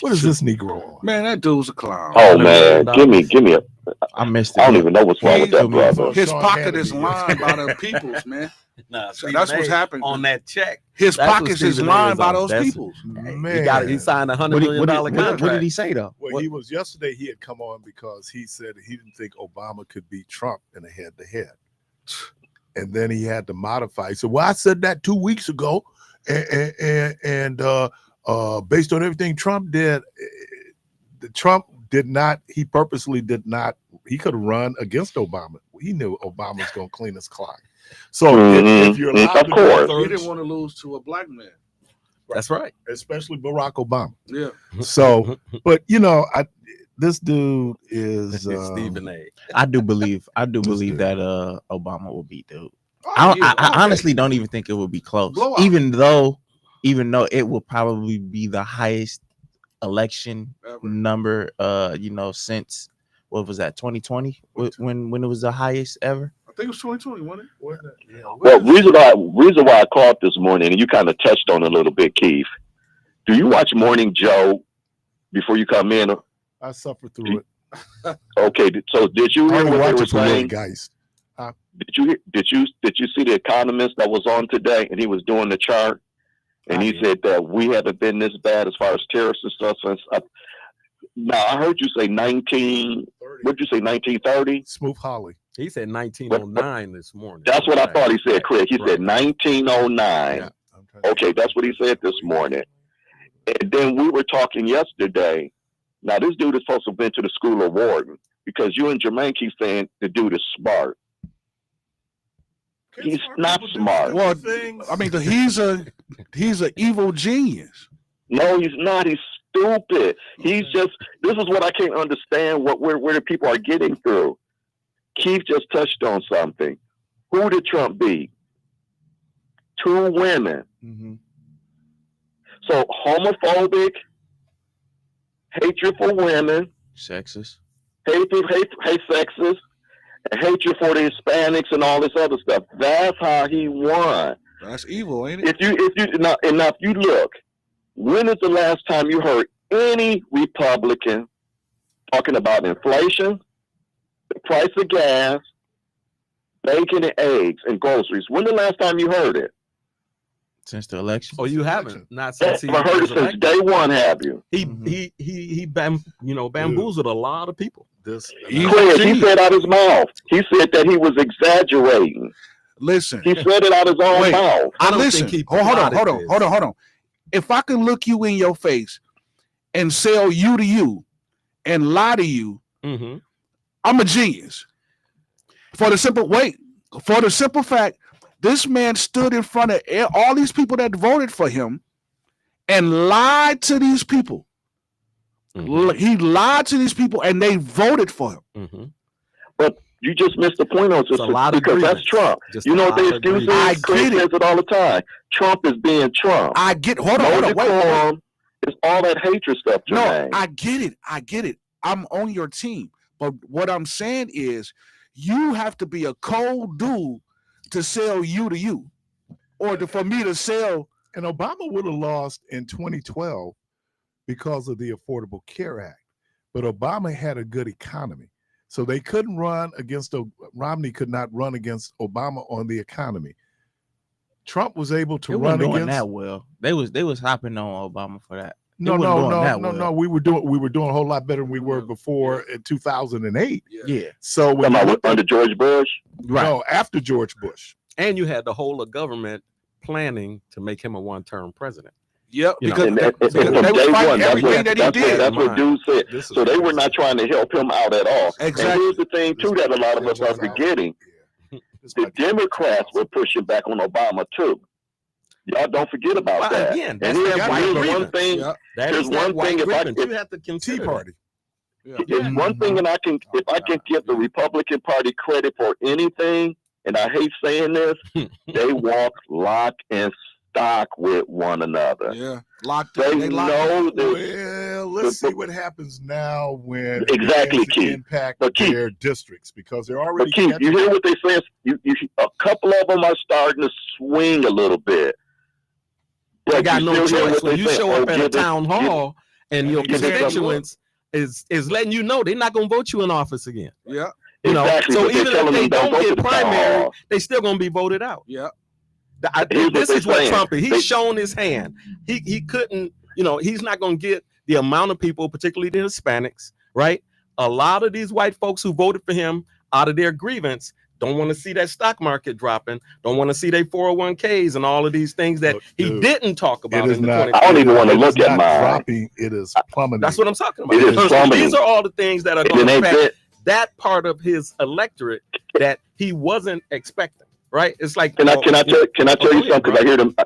What is this Negro on? Man, that dude's a clown. Oh man, give me a. I missed it. I don't even know what's wrong with that brother. His Sean pocket Hannity, is lined by the peoples, man. Nah, So that's what's happening on that check. His That's what pockets is Stephen A. lined is by on. those That's- peoples. Man, He signed $100 million contract. What did he say though? Well, he was yesterday. He had come on because he said he didn't think Obama could beat Trump in a head-to-head, and then he had to modify. He said, "Well, I said that 2 weeks ago, and based on everything Trump did, Trump did not. He purposely did not. He could run against Obama. He knew Obama was going to clean his clock. So if you're allowed Of to course. go He third, didn't want to lose to a black man. That's right. especially Barack Obama. Yeah. So, but this dude is Stephen A. I do believe dude. that Obama will beat dude. Oh, I yeah, okay. honestly don't even think it would be close. Blowout. Even though it will probably be the highest election Ever. number since what was that 2020 when it was the highest ever. I think it was 2020, wasn't it? Well, reason why I called this morning, and you kind of touched on it a little bit, Keith. Do you watch Morning Joe before you come in? I suffered through it. Okay, so did you I hear only what watch they were it for Will saying? Geist. Did you see the economist that was on today, and he was doing the chart, and he said that we haven't been this bad as far as terrorists and stuff since. Now I heard you say 19. What'd you say? 1930. Smooth Holly. He said 1909 this morning. That's what I thought he said, Craig. He said Right. 1909. Yeah. Okay, that's what he said this morning. And then we were talking yesterday. Now this dude is supposed to have been to the school of Wharton, because you and Jermaine keep saying the dude is smart. He's not smart. Well, I mean, he's an evil genius. No, he's not. He's stupid. He's just. This is what I can't understand. Where the people are getting through. Keith just touched on something. Who did Trump beat? 2 women. Mm-hmm. So homophobic, hatred for women, Sexist. hate sexist, and hatred for the Hispanics and all this other stuff. That's how he won. That's evil, ain't it? If you look, when is the last time you heard any Republican talking about inflation, the price of gas, bacon and eggs and groceries? When the last time you heard it? Since the election. Oh, you haven't? Not since he I've heard was it since elected. day one. Have you? He bamboozled a lot of people. Chris, he said out his mouth. He said that he was exaggerating. Listen, he said it out his own mouth. Listen, hold on. If I can look you in your face and sell you to you and lie to you, I'm a genius. For the simple fact, this man stood in front of all these people that voted for him and lied to these people. He lied to these people and they voted for him. But you just missed the point on this, because that's Trump. You know what the excuse is? Chris says it all the time. Trump is being Trump. I get. Hold on. Wait. It's all that hatred stuff, Jermaine. No, I get it. I'm on your team. But what I'm saying is, you have to be a cold dude to sell you to you, or for me to sell. And Obama would have lost in 2012 because of the Affordable Care Act. But Obama had a good economy. So they couldn't run against, Romney could not run against Obama on the economy. Trump was able to run against that well. They was hopping on Obama for that. No. We were doing a whole lot better than we were before in 2008. Yeah. So when under George Bush, no, after George Bush, and you had the whole of government planning to make him a one-term president. Yep, because they were fighting everything that he did. That's what dude said. So they were not trying to help him out at all. Exactly. And here's the thing, too, that a lot of us are forgetting. The Democrats were pushing back on Obama, too. Y'all don't forget about that. Again, and here's one thing. That Here's is that one thing. white grievance. You have to Tea consider Party. Yeah. It's one thing, and if I can give the Republican Party credit for anything, and I hate saying this, they walk lock and stock with one another. Yeah, locked. They know this. Well, let's see what happens now when it Exactly, begins to Keith. impact But Keith, their districts because they're already. But Keith, you hear what they say? A couple of them are starting to swing a little bit. They But got you no still hear choice what when they you say, show up at a town hall and your give it some- constituents is letting you know they're not going to vote you in office again. Yeah. You know, Exactly, so but they're even if telling they them don't don't go to get the town primary, hall. they still going to be voted out. Yeah. Here's This what is what they're Trump is. saying. He's shown his hand. He couldn't, he's not going to get the amount of people, particularly the Hispanics, right? A lot of these white folks who voted for him out of their grievance don't want to see that stock market dropping, don't want to see their 401ks and all of these things that he didn't talk about in the 2020. I don't even want to look at mine. Dropping, it is plummeting. That's what I'm talking about. It is So plummeting. these are all the things that are And going it to ain't affect that part of his electorate that he wasn't expecting, right? It's like, Can I tell you something? Because I hear them.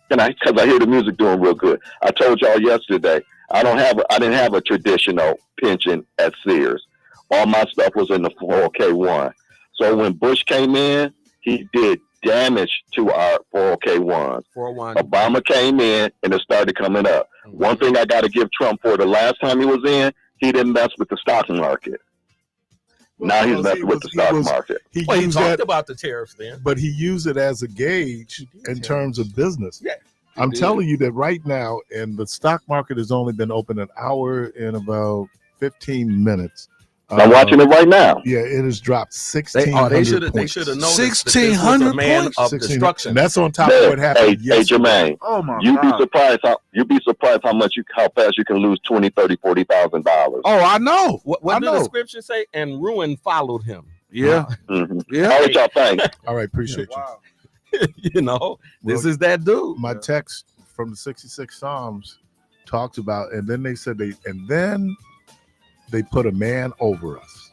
Because I hear the music doing real good. I told y'all yesterday. I didn't have a traditional pension at Sears. All my stuff was in the 401k1. So when Bush came in, he did damage to our 401k1s. Obama came in and it started coming up. Mm-hmm. One thing I got to give Trump for the last time he was in, he didn't mess with the stock market. Now he's messing with the stock market. He used talked that, about the tariffs then, but he used it as a gauge in terms of business. Yeah, I'm telling you that right now, and the stock market has only been open an hour and about 15 minutes. I'm watching it right now. Yeah, it has dropped 1,600 They should have noticed 1,600 a man points? of destruction. And that's on top of what happened yesterday. Jermaine, Oh my you'd God. be surprised how fast you can lose $20,000, $30,000, $40,000. Oh, I know. What did the scripture say? And ruin followed him. Yeah. Mm-hmm. Yeah. All right, y'all, thanks. All right, appreciate Wow. This is that dude. My text from the 66 Psalms talked about, and then they said they put a man over us.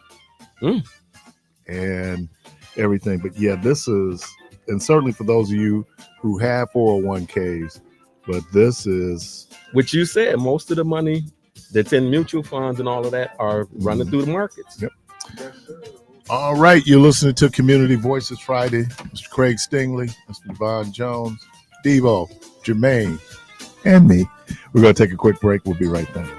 And everything. But yeah, this is, and certainly for those of you who have 401ks, but this is, Which you said, most of the money that's in mutual funds and all of that are running through the markets. Yep. All right, you're listening to Community Voices Friday. Mr. Craig Stingley, Mr. Devon Jones, Devo, Jermaine, and me. We're going to take a quick break. We'll be right back.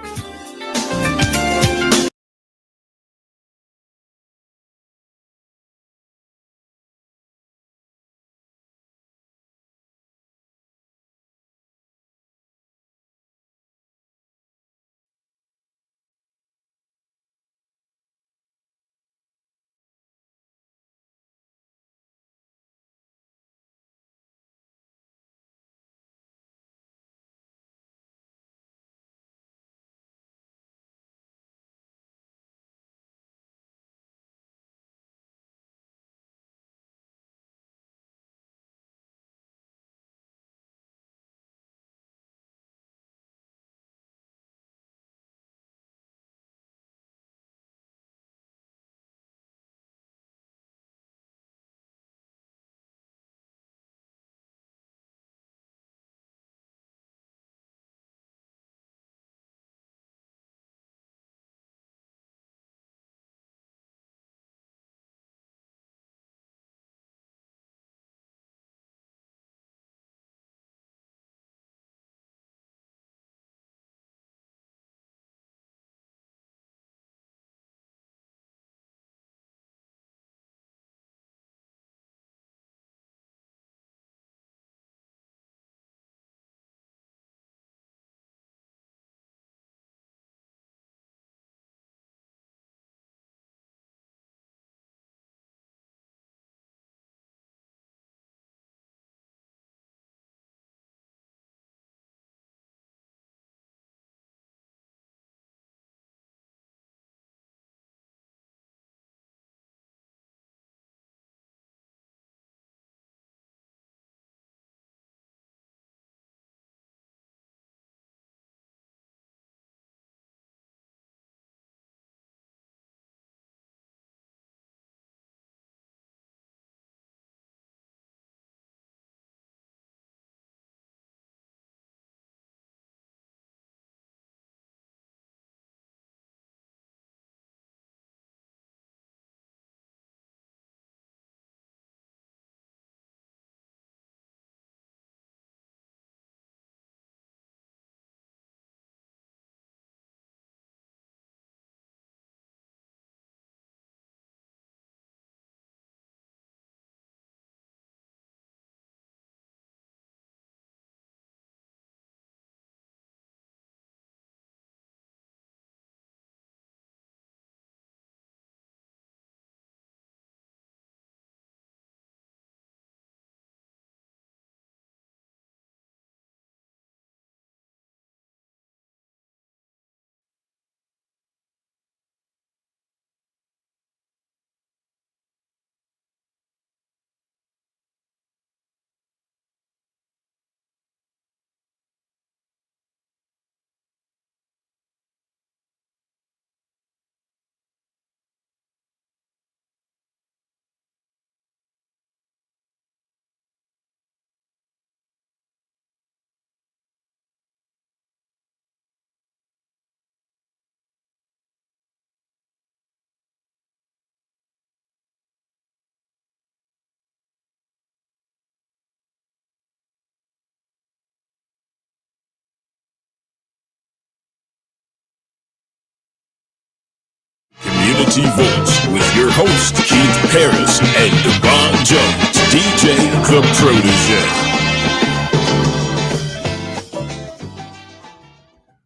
Unity Voice with your host, Keith Parris and Devon Jones, DJ The Protege.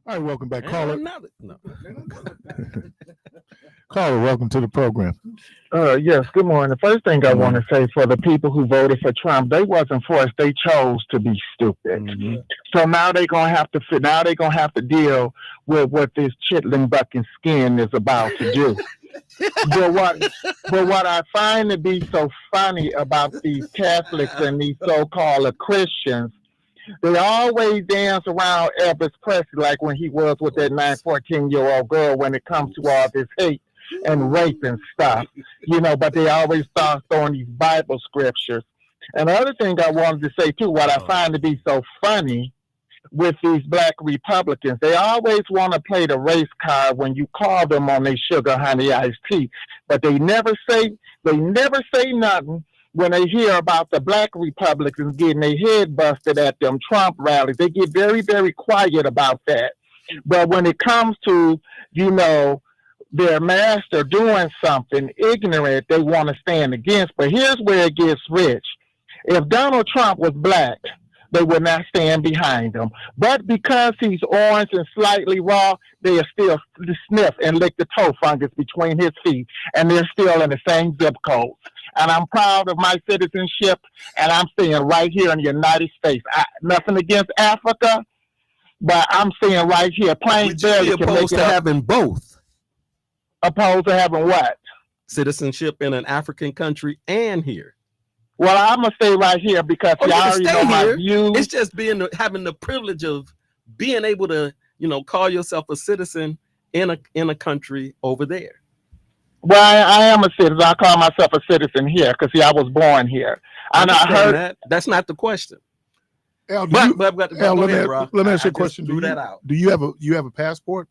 All right, welcome back, And caller. another- no. Caller, welcome to the program. Yes, good morning. The first thing I want to say for the people who voted for Trump, they wasn't forced. They chose to be stupid. So now they're gonna have to. Now they're gonna have to deal with what this chitlin bucking skin is about to do. but what I find to be so funny about these Catholics and these so-called Christians, they always dance around Elvis Presley like when he was with that 14-year-old girl when it comes to all this hate and rape and stuff, but they always start throwing these Bible scriptures. And the other thing I wanted to say too, what I find to be so funny with these black Republicans, they always want to play the race card when you call them on their sugar honey iced tea, but they never say nothing when they hear about the black Republicans getting their head busted at them Trump rallies. They get very, very quiet about that. But when it comes to, their master doing something ignorant, they want to stand against. But here's where it gets rich. If Donald Trump was black, they would not stand behind him. But because he's orange and slightly raw, they'll still sniff and lick the toe fungus between his feet, and they're still in the same zip codes. And I'm proud of my citizenship, and I'm staying right here in the United States. Nothing against Africa, but I'm staying right here. Plain barely can make Opposed it to up. having both Opposed to having what? citizenship in an African country and here. Well, I'm gonna stay right here because Oh, y'all you can already stay know my here. views. It's just having the privilege of being able to, call yourself a citizen in a country over there. Well, I am a citizen. I call myself a citizen here because I was born here. And I Understand heard that. That's not the question. Al, But Al, go ahead, bro. let me ask you a I question. just threw that out. Do you have a passport?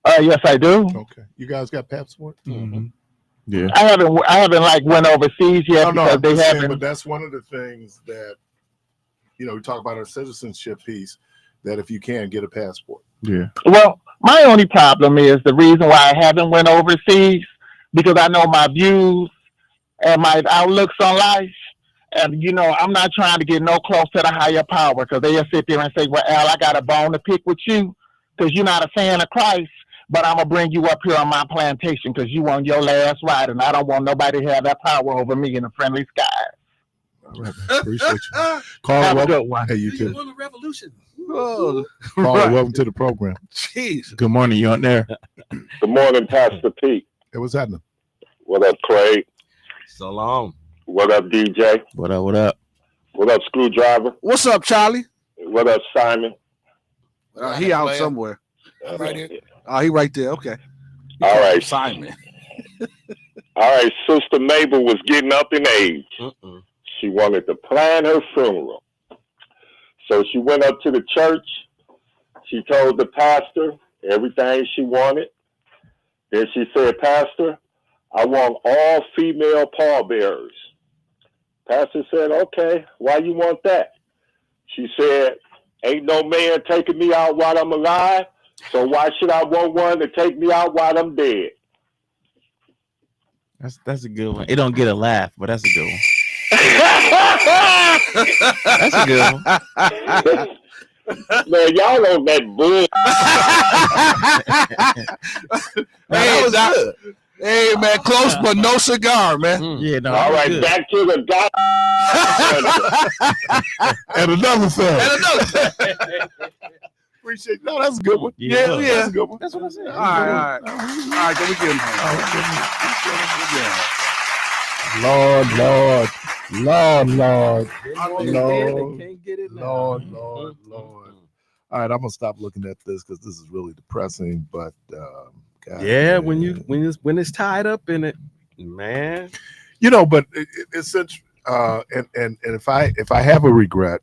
yes, I do. Okay, you guys got passport? Yeah. I haven't like went overseas yet No, because I'm they just saying, haven't. but that's one of the things that we talk about our citizenship piece. That if you can get a passport, Well, my only problem is the reason why I haven't went overseas because I know my views and my outlooks on life. And, I'm not trying to get no close to the higher power because they'll sit there and say, well, Al, I got a bone to pick with you because you're not a fan of Christ, but I'm going to bring you up here on my plantation because you want your last ride, and I don't want nobody to have that power over me in a friendly sky. all right, man. Appreciate you. Have Caller, a welcome. good one. Hey, you too. won the revolution. Oh, Caller, welcome to the program. jeez. Good morning. You on there? Good morning, Pastor Pete. Hey, what's happening? What up, Craig? So long. What up, DJ? What up? What up? What up, Screwdriver? What's up, Charlie? What up, Simon? He out somewhere. Right here. Oh, he right there. Okay. All right. Simon. All right, Sister Mabel was getting up in age. She wanted to plan her funeral. So she went up to the church. She told the pastor everything she wanted. Then she said, Pastor, I want all female pallbearers. Pastor said, okay, why you want that? She said, ain't no man taking me out while I'm alive, so why should I want one to take me out while I'm dead? That's a good one. It don't get a laugh, but that's a good one. That's a good one. Man, y'all on that bull. Hey, man, close but no cigar, man. Yeah, no. All right, good. back to the guy. And another thing. And another Appreciate. No, that's a good one. Yeah, That's a good one. That's what I said. All right. All right, then we get him. Lord. All right, I'm gonna stop looking at this because this is really depressing. But God, Yeah, man. when it's tied up in it, man. But it's such. And if I have a regret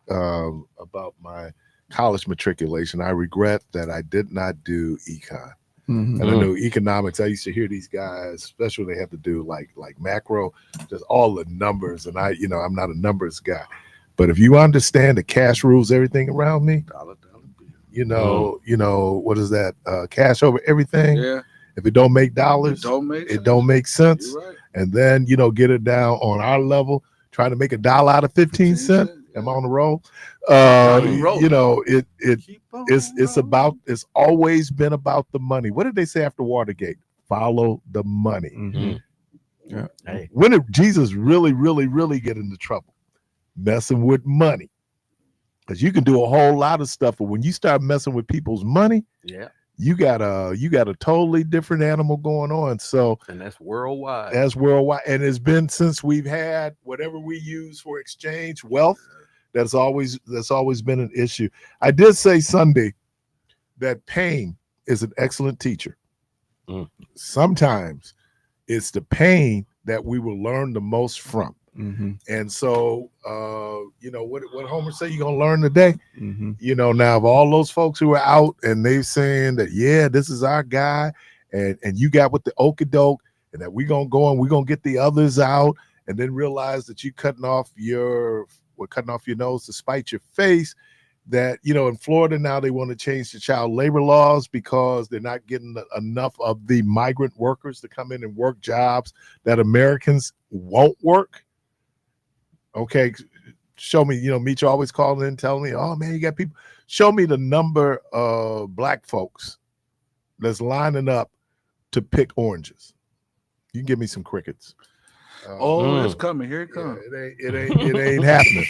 about my college matriculation, I regret that I did not do econ. And I know economics. I used to hear these guys, especially when they have to do like macro, just all the numbers. And I'm not a numbers guy, but if you understand the cash rules everything around me, what is that? Cash over everything. Yeah. If it don't make dollars, it don't make sense. You're right. And then, get it down on our level, trying to make $1 out of 15 cents. Am I on the roll? It's always been about the money. What did they say after Watergate? Follow the money. Mm-hmm. Yeah. Hey. When did Jesus really, really, really get into trouble? Messing with money. Because you can do a whole lot of stuff, but when you start messing with people's money, Yeah. you got a totally different animal going on. So And that's worldwide. And it's been since we've had whatever we use for exchange, wealth. That's always been an issue. I did say Sunday that pain is an excellent teacher. Sometimes it's the pain that we will learn the most from. Mm-hmm. And so, what Homer say you're gonna learn today. Mm-hmm. Now of all those folks who are out and they saying that, yeah, this is our guy, and you got with the okey doke, and that we're gonna go and we're gonna get the others out, and then realize that you cutting off your nose to spite your face. That in Florida now they want to change the child labor laws because they're not getting enough of the migrant workers to come in and work jobs that Americans won't work. Okay, show me, Meech always calling in telling me, oh man, you got people. Show me the number of black folks that's lining up to pick oranges. You can give me some crickets. It's coming. Here it comes. Yeah, it ain't happening.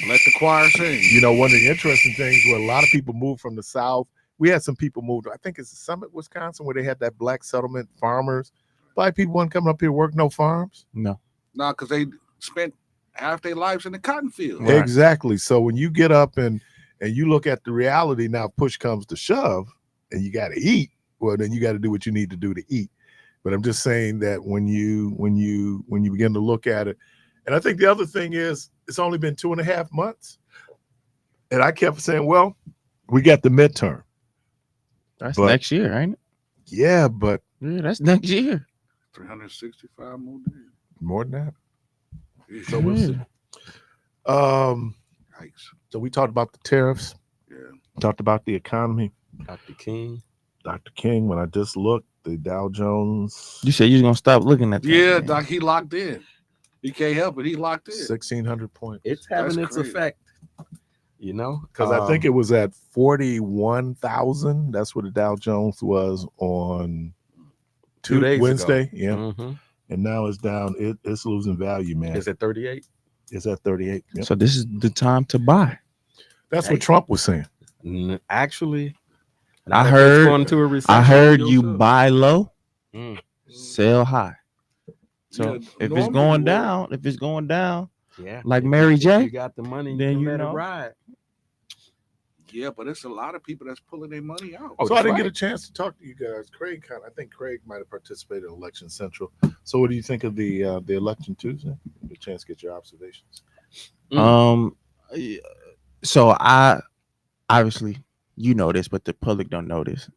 Let the choir sing. One of the interesting things where a lot of people moved from the South. We had some people moved. I think it's Summit, Wisconsin, where they had that black settlement farmers. Black people weren't coming up here to work no farms. No, because they spent half their lives in the cotton field. Right. Exactly. So when you get up and you look at the reality, now push comes to shove, and you got to eat. Well, then you got to do what you need to do to eat. But I'm just saying that when you begin to look at it, and I think the other thing is it's only been 2.5 months, and I kept saying, well, we got the midterm. That's next year, ain't it? Yeah, but that's next year. 365 more days. More than that. So we'll see. So we talked about the tariffs. Yeah. Talked about the economy. Dr. King, when I just looked, the Dow Jones. You said you was gonna stop looking at that. Yeah, Doc, he locked in. He can't help it. He locked in. 1,600 points. It's having That's its crazy. effect. Because I think it was at 41,000. That's what the Dow Jones was on 2 days Wednesday. ago. Yeah. Mm-hmm. And now it's down. It's losing value, man. Is it 38? It's at 38. Yep. So this is the time to buy. That's what Trump was saying. Actually, I heard going to a recession. I heard you buy low, Mm. sell high. So Yeah, if it's normally going you down, Yeah, like if Mary you J, got the money, then you you can let know. it ride. Yeah, but it's a lot of people that's pulling their money out. So I didn't get a chance to talk to you guys. I think Craig might have participated in Election Central. So what do you think of the election Tuesday? Get a chance to get your observations. So I obviously you know this, but the public don't know this.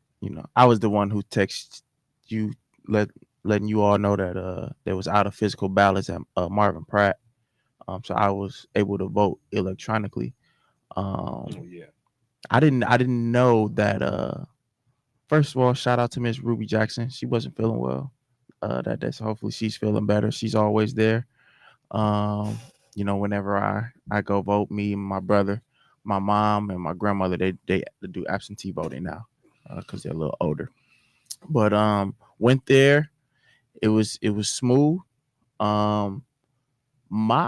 I was the one who texted you, letting you all know that there was out of physical ballots at Marvin Pratt. So I was able to vote electronically. Yeah. I didn't know that. First of all, shout out to Miss Ruby Jackson. She wasn't feeling well. That's hopefully she's feeling better. She's always there. Whenever I go vote, me and my brother, my mom and my grandmother, they do absentee voting now because they're a little older. But went there. It was smooth. I had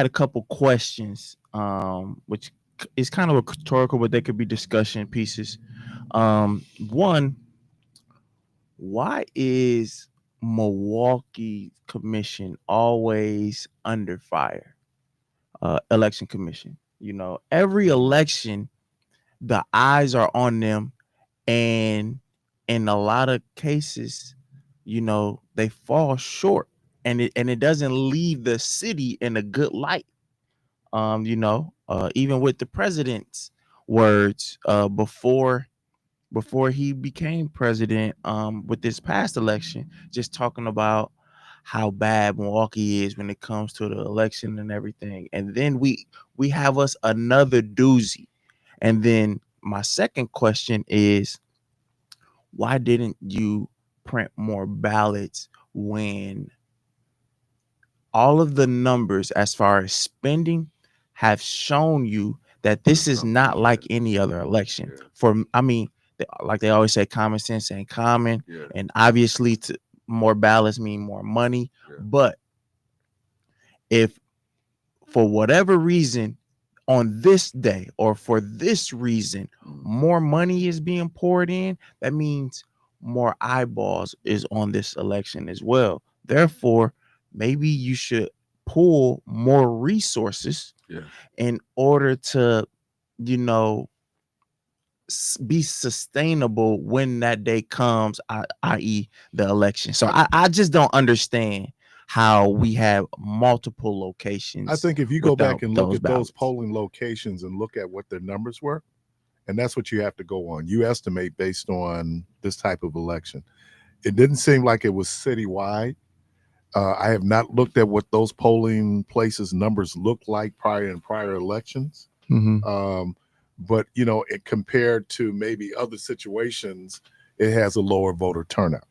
a couple questions, which is kind of a rhetorical, but they could be discussion pieces. One, why is Milwaukee Commission always under fire? Election Commission. Every election, the eyes are on them, and in a lot of cases, they fall short, and it doesn't leave the city in a good light. Even with the president's words before he became president, with this past election, just talking about how bad Milwaukee is when it comes to the election and everything. And then we have us another doozy. And then my second question is, why didn't you print more ballots when all of the numbers as far as spending have shown you that this is not like any other election? Like they always say, common sense ain't common, and obviously more ballots mean more money. But if for whatever reason on this day or for this reason more money is being poured in, that means more eyeballs is on this election as well. Therefore, maybe you should pull more resources in order to, be sustainable when that day comes, i.e. the election. So I just don't understand how we have multiple locations. I think if you go back and look at those polling locations and look at what their numbers were, and that's what you have to go on. You estimate based on this type of election. It didn't seem like it was citywide. I have not looked at what those polling places numbers looked like prior elections. But it compared to maybe other situations, it has a lower voter turnout.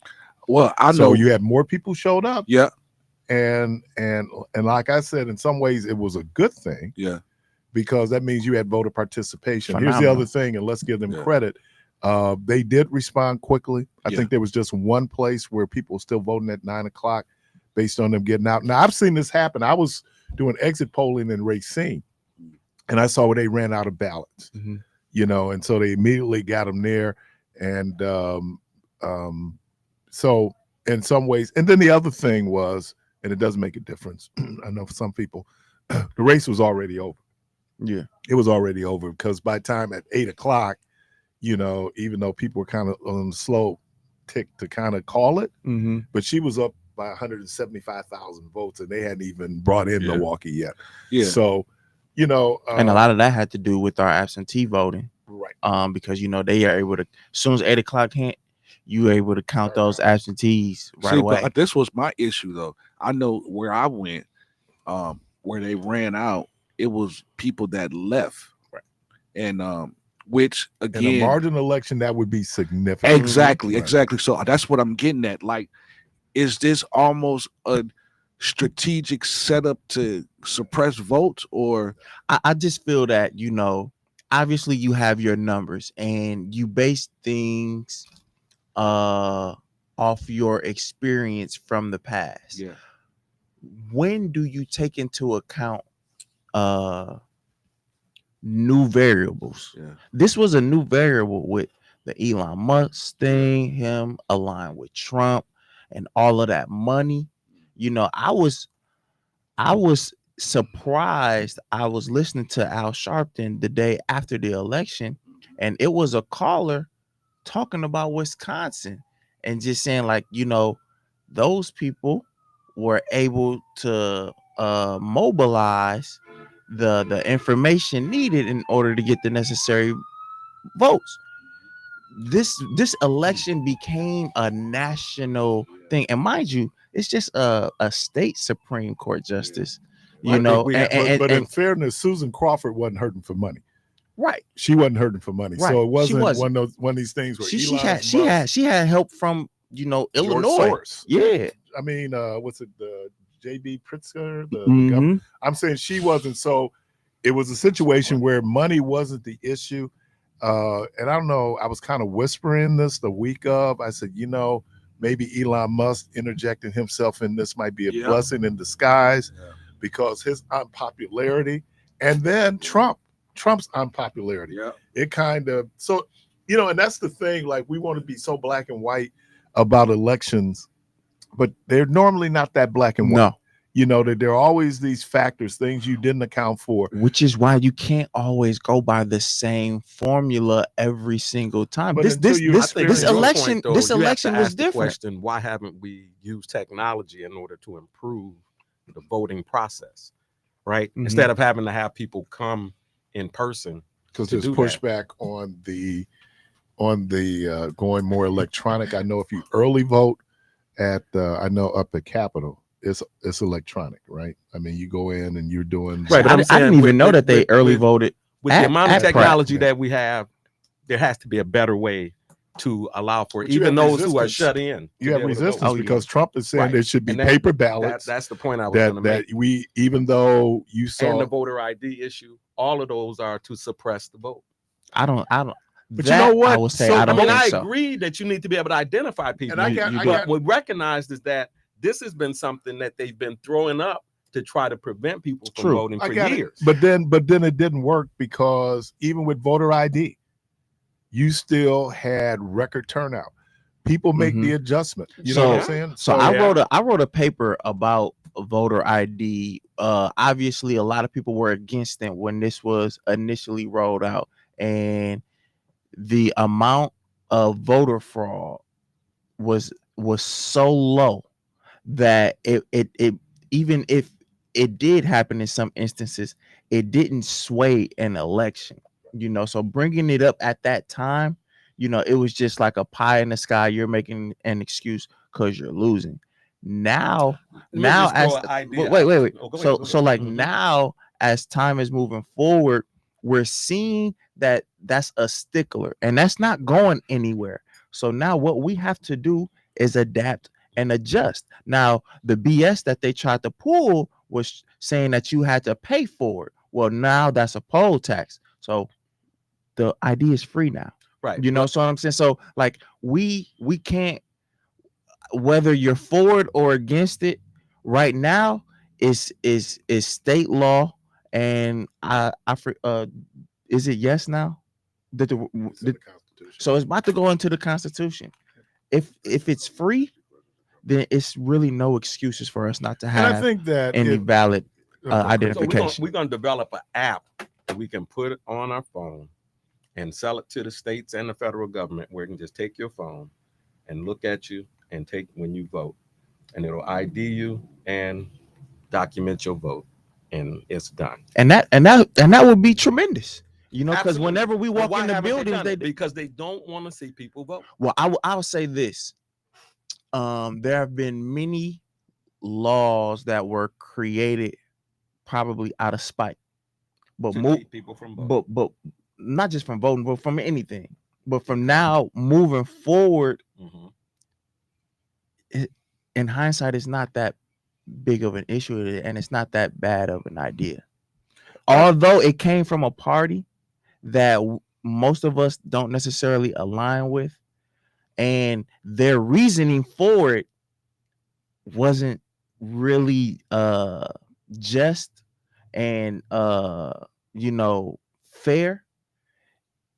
Well, I know so you had more people showed up. Yeah. And like I said, in some ways it was a good thing. Yeah. Because that means you had voter participation. Phenomenal. Here's the other thing, and let's give them credit. They did respond quickly. I think there was just one place where people were still voting at 9:00 based on them getting out. Now I've seen this happen. I was doing exit polling in Racine, and I saw where they ran out of ballots. And so they immediately got them there. And so in some ways, and then the other thing was, and it does make a difference. I know for some people, the race was already over. Yeah, it was already over because by the time at 8:00, even though people were kind of on the slow tick to kind of call it, but she was up by 175,000 votes, and they hadn't even brought in Milwaukee yet. Yeah. So, and a lot of that had to do with our absentee voting, right? Because they are able to, as soon as 8:00 hit, you were able to count those absentees right away. But this was my issue though. I know where I went, where they ran out, it was people that left, right? And which again, in a margin election, that would be significant. Exactly. So that's what I'm getting at. Like, is this almost a strategic setup to suppress votes, or I just feel that obviously you have your numbers and you base things off your experience from the past. Yeah. When do you take into account new variables? This was a new variable with the Elon Musk thing, him aligned with Trump and all of that money. I was surprised. I was listening to Al Sharpton the day after the election, and it was a caller talking about Wisconsin and just saying like, those people were able to mobilize the information needed in order to get the necessary votes. This election became a national thing, and mind you, it's just a state Supreme Court justice. But in fairness, Susan Crawford wasn't hurting for money. Right. She wasn't hurting for money. Right. So it wasn't wasn't. one of these things where she had help from Illinois. Soros. Yeah. I mean, what's it, the JB Pritzker, the governor? I'm saying she wasn't. So it was a situation where money wasn't the issue. And I don't know, I was kind of whispering this the week of. I said, maybe Elon Musk interjecting himself in this might be a blessing in disguise because his unpopularity, and then Trump's unpopularity. It kind of, so, and that's the thing, like we want to be so black and white about elections, but they're normally not that black and white. No. That there are always these factors, things you didn't account for. Which is why you can't always go by the same formula every single time. But This election was different. Question, why haven't we used technology in order to improve the voting process? Right? Instead of having to have people come in person. Because there's pushback on the going more electronic. I know if you early vote at up at Capitol, it's electronic, right? I mean, you go in and you're doing right. But I didn't even know that they early voted. With the amount of technology that we have, there has to be a better way to allow for But you even have those who are resistance. shut in. You have resistance because Trump is saying Right. there should be And that- paper ballots. That's the point I was going to make. That we, even though you And saw the voter ID issue, all of those are to suppress the vote. I don't. But that, you know what? I would say So- I don't think I so. agree that you need to be able to identify people. And But what we recognized is that this has been something that they've been throwing up to try to prevent people from voting for years. But then it didn't work because even with voter ID, you still had record turnout. People make the adjustment. You know what I'm saying? So I wrote a paper about voter ID. Obviously, a lot of people were against it when this was initially rolled out, and the amount of voter fraud was so low that it even if it did happen in some instances, it didn't sway an election. So bringing it up at that time, it was just like a pie in the sky. You're making an excuse because you're losing. Now as wait. So like now as time is moving forward, we're seeing that that's a stickler and that's not going anywhere. So now what we have to do is adapt and adjust. Now the BS that they tried to pull was saying that you had to pay for it. Well, now that's a poll tax. So the ID is free now. Right. So what I'm saying. So like we can't, whether you're for it or against it, right now is state law, and is it yes now? So it's about to go into the Constitution. If it's free, then it's really no excuses for us not to have I think that any valid identification. So we're going to develop an app that we can put it on our phone and sell it to the states and the federal government, where you can just take your phone and look at you and take when you vote, and it'll ID you and document your vote, and it's done. And that would be tremendous. Because Absolutely. whenever we walk in the buildings, because they don't want to see people vote. Well, I'll say this. There have been many laws that were created probably out of spite, but keep people from voting. But not just from voting, but from anything. But from now moving forward, in hindsight, it's not that big of an issue, and it's not that bad of an idea. Although it came from a party that most of us don't necessarily align with, and their reasoning for it wasn't really just and fair.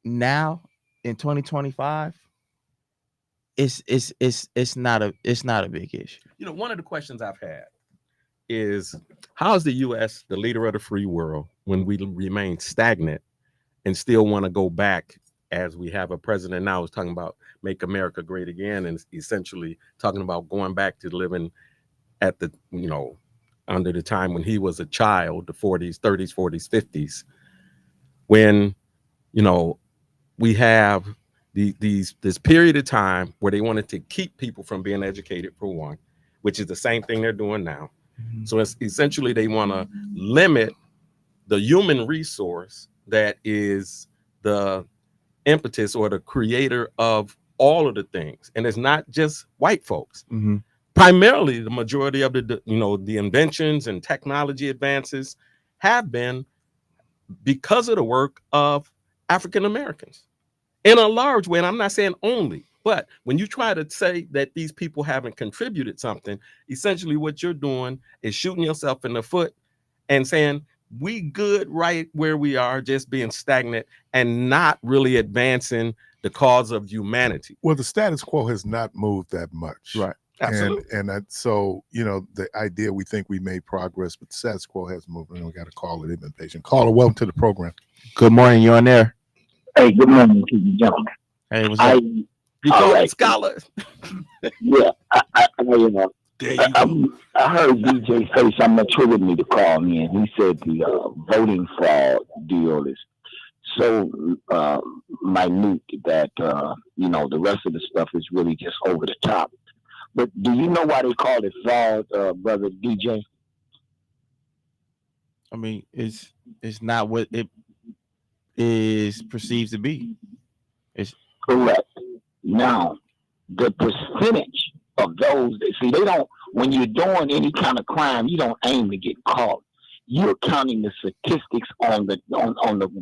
Now in 2025, it's not a big issue. One of the questions I've had is, how is the U.S. the leader of the free world when we remain stagnant and still want to go back, as we have a president now who's talking about make America great again, and essentially talking about going back to living at the, under the time when he was a child, the 40s, 30s, 40s, 50s, when, we have this period of time where they wanted to keep people from being educated, for one, which is the same thing they're doing now. So it's essentially they want to limit the human resource that is the impetus or the creator of all of the things. And it's not just white folks. Primarily, the majority of the inventions and technology advances have been because of the work of African Americans in a large way. And I'm not saying only, but when you try to say that these people haven't contributed something, essentially what you're doing is shooting yourself in the foot and saying, we good right where we are, just being stagnant and not really advancing the cause of humanity. Well, the status quo has not moved that much. Right. Absolutely. So, the idea we think we made progress, but the status quo hasn't moved. We got to call it. They've been patient. Caller, welcome to the program. Good morning. You on there? Hey, good morning to you, gentlemen. Hey, what's up? You call it scholar? Yeah, I heard DJ say something that triggered me to call me, and he said the voting fraud deal is so minute that the rest of the stuff is really just over the top. But do you know why they call it fraud, brother DJ? I mean, it's not what it is perceived to be. It's correct. Now, the percentage of those, see, they don't, when you're doing any kind of crime, you don't aim to get caught. You're counting the statistics on the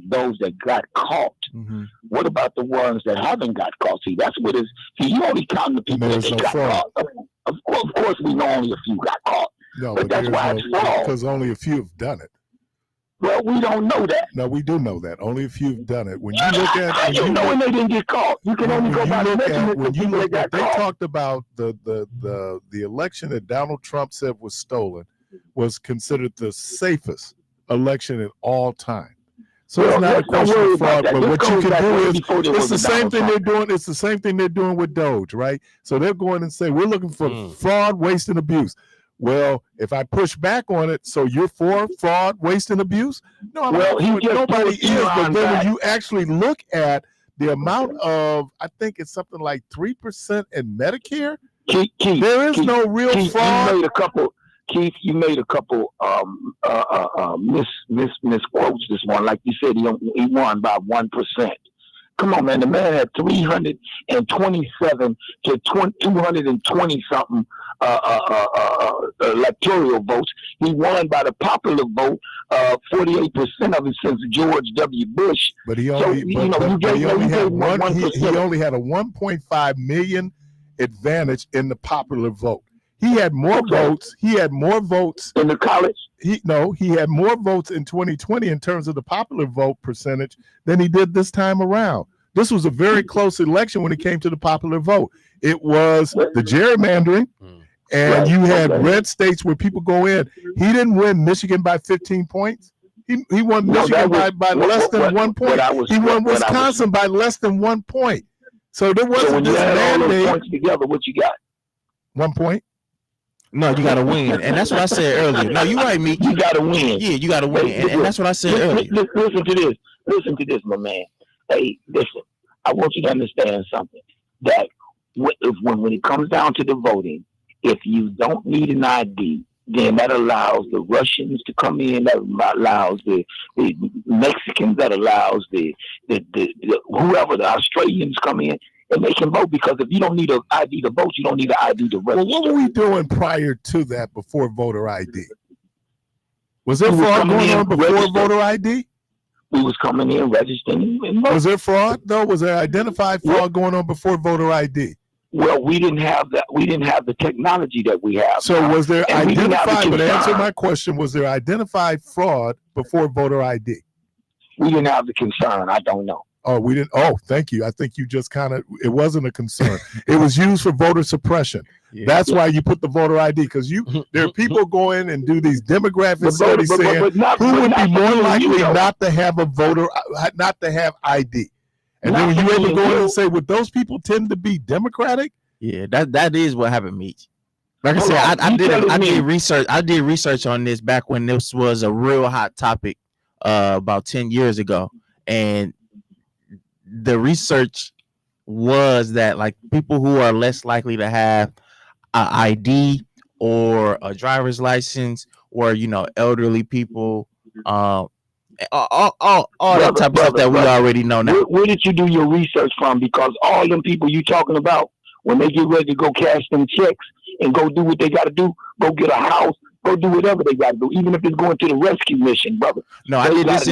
those that got caught. Mm-hmm. What about the ones that haven't got caught? See, that's what is. See, you only count the people that got caught. Of course, we know only a few got caught. No, but that's why it's flawed. Because only a few have done it. Well, we don't know that. No, we do know that. Only a few have done it. When you look at, how you know when they didn't get caught? You can only go by the measurements of people that got they caught. talked about the election that Donald Trump said was stolen was considered the safest election in all time. So it's not a question of fraud, but what you can do is it's the same thing they're doing. It's the same thing they're doing with Doge, right? So they're going and say we're looking for fraud, waste, and abuse. Well, if I push back on it, so you're for fraud, waste, and abuse? No, I'm not. Nobody is. But then when you actually look at the amount of, I think it's something like 3% in Medicare. Keith, there is no real fraud. Keith, you made a couple misquotes this one. Like you said, he won by 1%. Come on, man. The man had 327 to 220 something electoral votes. He won by the popular vote, 48% of it since George W. Bush. But he only, he only had 1.5 million advantage in the popular vote. He had more votes. He had more votes in the college. He had more votes in 2020 in terms of the popular vote percentage than he did this time around. This was a very close election when it came to the popular vote. It was the gerrymandering, and you had red states where people go in. He didn't win Michigan by 15 points. He won Michigan by less than 1 point. He won Wisconsin by less than 1 point. So there wasn't this mandate. All those points together, what you got? 1 point. No, you got to win, and that's what I said earlier. No, you're right, Meek. You got to win. Yeah, you got to win, and that's what I said earlier. Listen to this. Listen to this, my man. Hey, listen. I want you to understand something. That when it comes down to the voting, if you don't need an ID, then that allows the Russians to come in. That allows the Mexicans. That allows the whoever, the Australians come in. And they can vote, because if you don't need an ID to vote, you don't need an ID to register. Well, what were we doing prior to that before voter ID? Was there fraud going on before voter ID? We was coming in, registering. Was there fraud, though? Was there identified fraud going on before voter ID? Well, we didn't have that. We didn't have the technology that we have. So was there identified, but answer my question, was there identified fraud before voter ID? We didn't have the concern. I don't know. Oh, we didn't. Oh, thank you. I think you just it wasn't a concern. It was used for voter suppression. Yeah. That's why you put the voter ID, because there are people going and do these demographic studies saying who would be more likely not to have not to have ID. And then when you able to go in and say, would those people tend to be Democratic? Yeah, that is what happened, Meech. Like I said, I did research. I did research on this back when this was a real hot topic about 10 years ago, and the research was that like people who are less likely to have an ID or a driver's license, or elderly people, all that type of stuff that we already know now. Where did you do your research from? Because all them people you talking about, when they get ready to go cash them checks and go do what they got to do, go get a house, go do whatever they got to do, even if it's going to the rescue mission, brother. No, I did this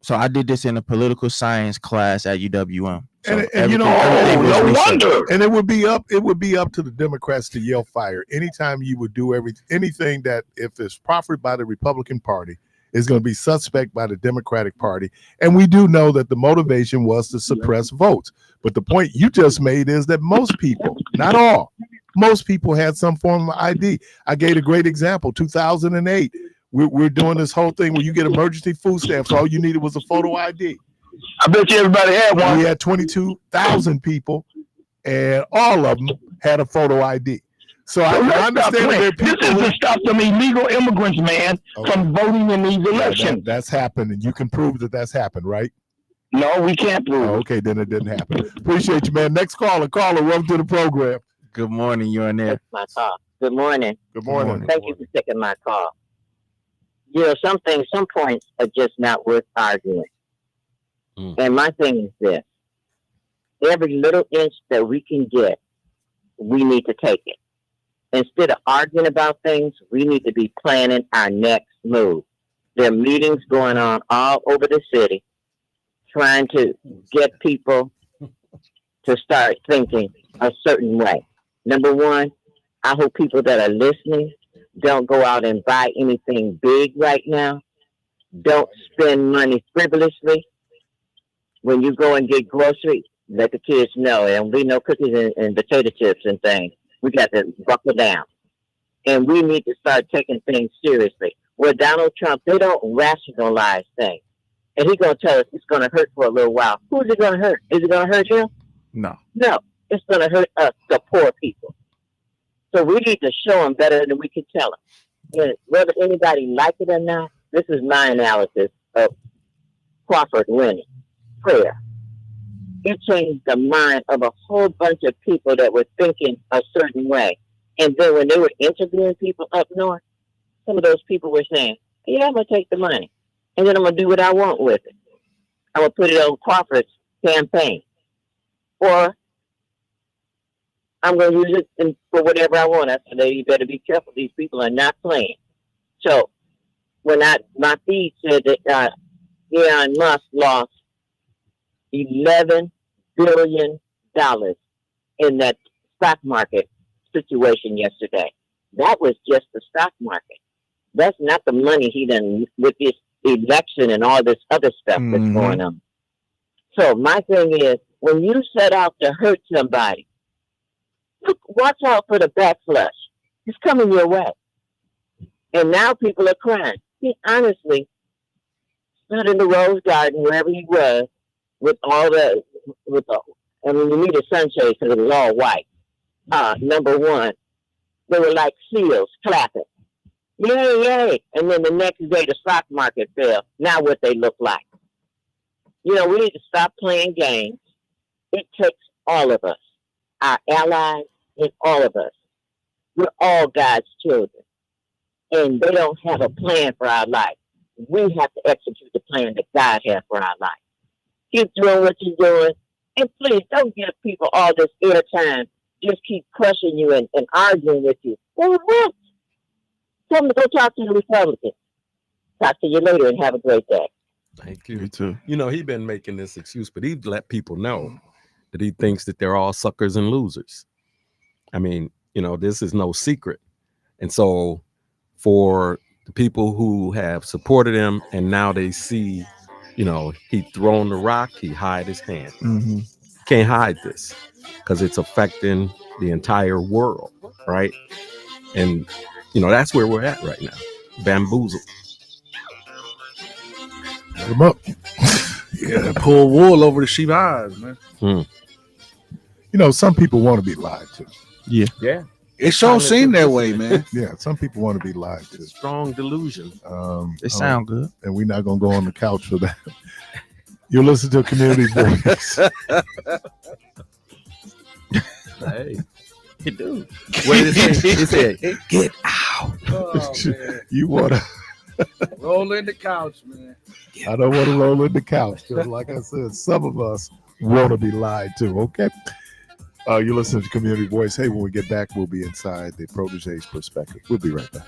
I did this in a political science class at UWM. So and no wonder. And it would be up to the Democrats to yell fire anytime you would do anything that, if it's proffered by the Republican Party, is going to be suspect by the Democratic Party. And we do know that the motivation was to suppress votes. But the point you just made is that most people, not all, most people had some form of ID. I gave a great example, 2008. We're doing this whole thing where you get emergency food stamps. All you needed was a photo ID. I bet you everybody had one. We had 22,000 people, and all of them had a photo ID. So I understand that there are people. This is to stop them illegal immigrants, man, from voting in these elections. That's happened, and you can prove that that's happened, right? No, we can't prove it. Okay, then it didn't happen. Appreciate you, man. Next caller, welcome to the program. Good morning, you're in there. My call. Good morning. Good morning. Thank you for taking my call. Some points are just not worth arguing. And my thing is this. Every little inch that we can get, we need to take it. Instead of arguing about things, we need to be planning our next move. There are meetings going on all over the city trying to get people to start thinking a certain way. Number one, I hope people that are listening don't go out and buy anything big right now. Don't spend money frivolously. When you go and get groceries, let the kids know. There will be no cookies and potato chips and things. We got to buckle down. And we need to start taking things seriously. With Donald Trump, they don't rationalize things. And he's going to tell us it's going to hurt for a little while. Who's it going to hurt? Is it going to hurt him? No. No. It's going to hurt us, the poor people. So we need to show them better than we can tell them. And whether anybody like it or not, this is my analysis of Crawford winning. Prayer. It changed the mind of a whole bunch of people that were thinking a certain way. And then when they were interviewing people up north, some of those people were saying, yeah, I'm going to take the money. And then I'm going to do what I want with it. I'm going to put it on Crawford's campaign. Or I'm going to use it for whatever I want. I said, you better be careful. These people are not playing. So when my feed said that Elon Musk lost $11 billion in that stock market situation yesterday. That was just the stock market. That's not the money he done with this election and all this other stuff that's going on. So my thing is, when you set out to hurt somebody, look, watch out for the backflush. It's coming your way. And now people are crying. He honestly stood in the Rose Garden, wherever he was, with all the, I mean, you need a sunshade because it was all white. Number one, they were like seals clapping. Yay, yay. And then the next day, the stock market fell. Now what they look like. You know, we need to stop playing games. It takes all of us, our allies, and all of us. We're all God's children. And they don't have a plan for our life. We have to execute the plan that God has for our life. Keep doing what you're doing. And please don't give people all this airtime. Just keep crushing you and arguing with you. Well, what? Tell them to go talk to the Republicans. Talk to you later and have a great day. Thank you. You too. You know, he's been making this excuse, but he let people know that he thinks that they're all suckers and losers. I mean, you know, this is no secret. And so for the people who have supported him and now they see, you know, he thrown the rock, he hide his hand. Can't hide this because it's affecting the entire world, right? And, you know, that's where we're at right now. Bamboozled. Let him up. Yeah, pull wool over the sheep eyes, man. You know, some people want to be lied to. Yeah. Yeah. It sure seemed that way, man. Yeah, some people want to be lied to. Strong delusion. They sound good. And we're not going to go on the couch for that. You listen to Community Voice. Hey, you do. What did it say? It said, get out. Oh, man. You want to roll in the couch, man. I don't want to roll in the couch because, like I said, some of us want to be lied to. Okay. You listen to Community Voice. Hey, when we get back, we'll be inside the Protege's perspective. We'll be right back.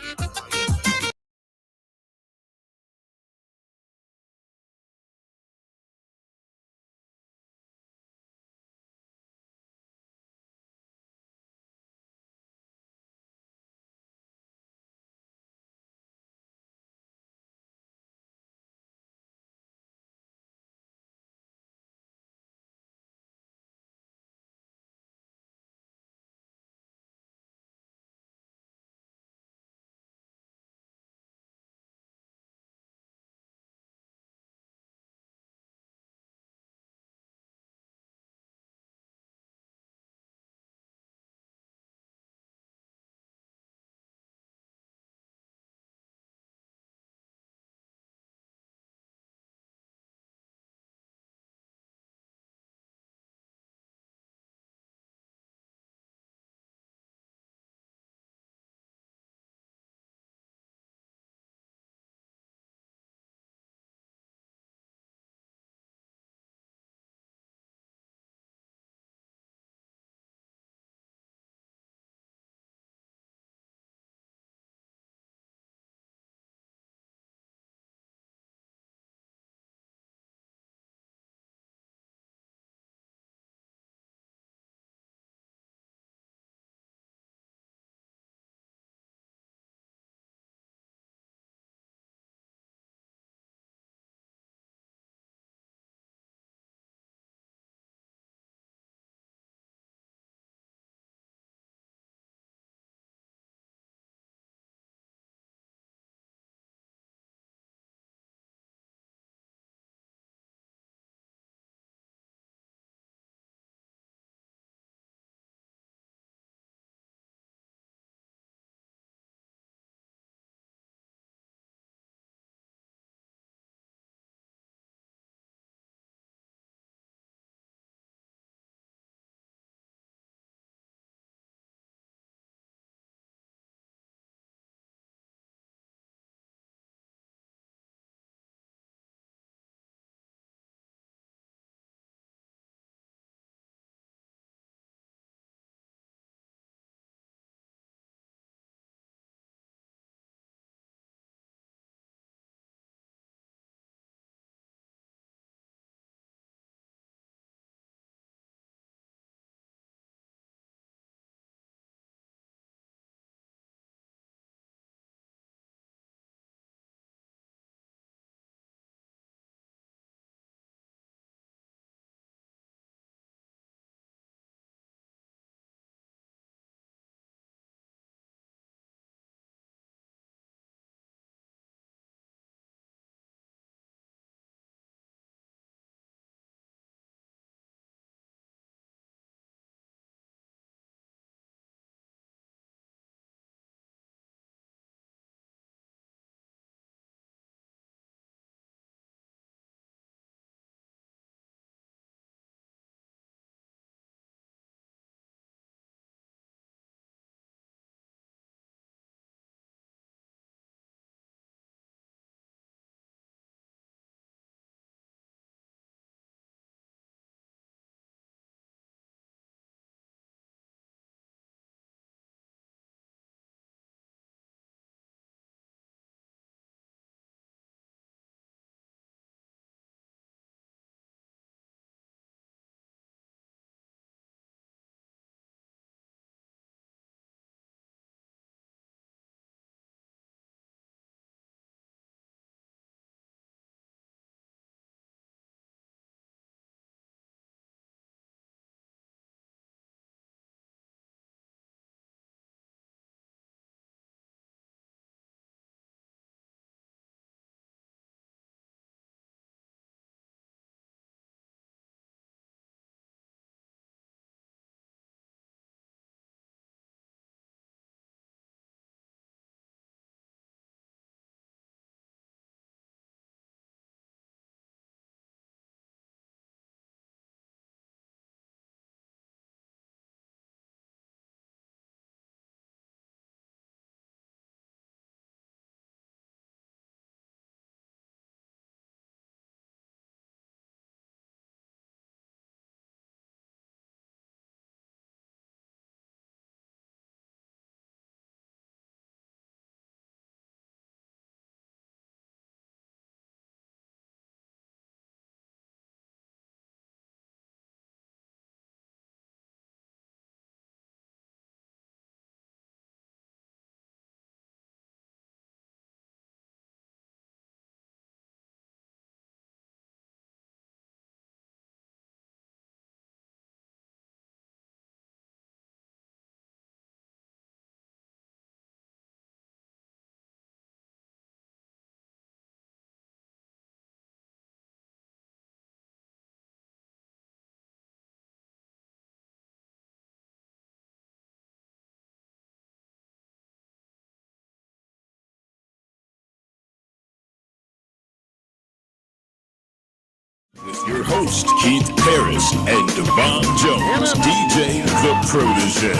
With your host, Keith Parris and Devon Jones, DJ The Protege.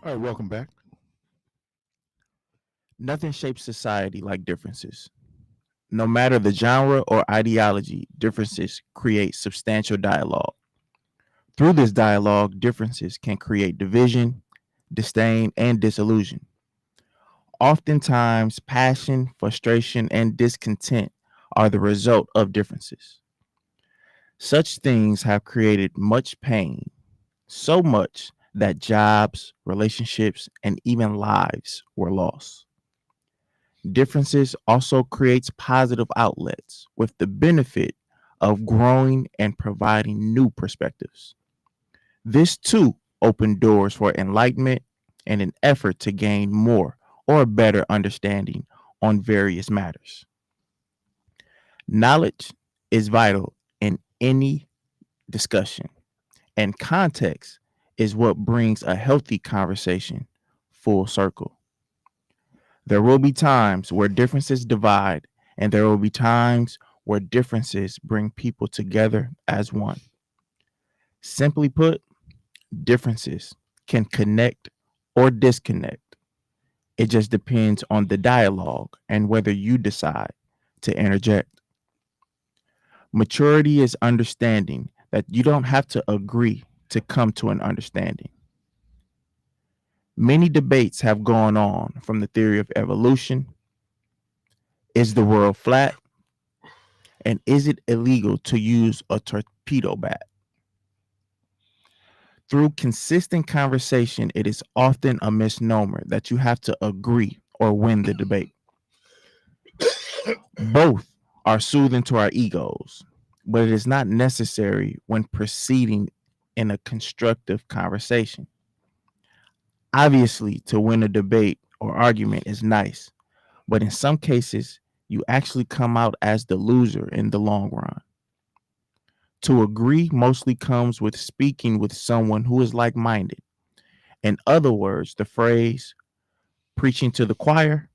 All right, welcome back. Nothing shapes society like differences. No matter the genre or ideology, differences create substantial dialogue. Through this dialogue, differences can create division, disdain, and disillusion. Oftentimes, passion, frustration, and discontent are the result of differences. Such things have created much pain, so much that jobs, relationships, and even lives were lost. Differences also creates positive outlets with the benefit of growing and providing new perspectives. This too opened doors for enlightenment and an effort to gain more or better understanding on various matters. Knowledge is vital in any discussion, and context is what brings a healthy conversation full circle. There will be times where differences divide, and there will be times where differences bring people together as one. Simply put, differences can connect or disconnect. It just depends on the dialogue and whether you decide to interject. Maturity is understanding that you don't have to agree to come to an understanding. Many debates have gone on, from the theory of evolution, is the world flat, and is it illegal to use a torpedo bat? Through consistent conversation, it is often a misnomer that you have to agree or win the debate. Both are soothing to our egos, but it is not necessary when proceeding in a constructive conversation. Obviously, to win a debate or argument is nice, but in some cases, you actually come out as the loser in the long run. To agree mostly comes with speaking with someone who is like-minded. In other words, the phrase preaching to the choir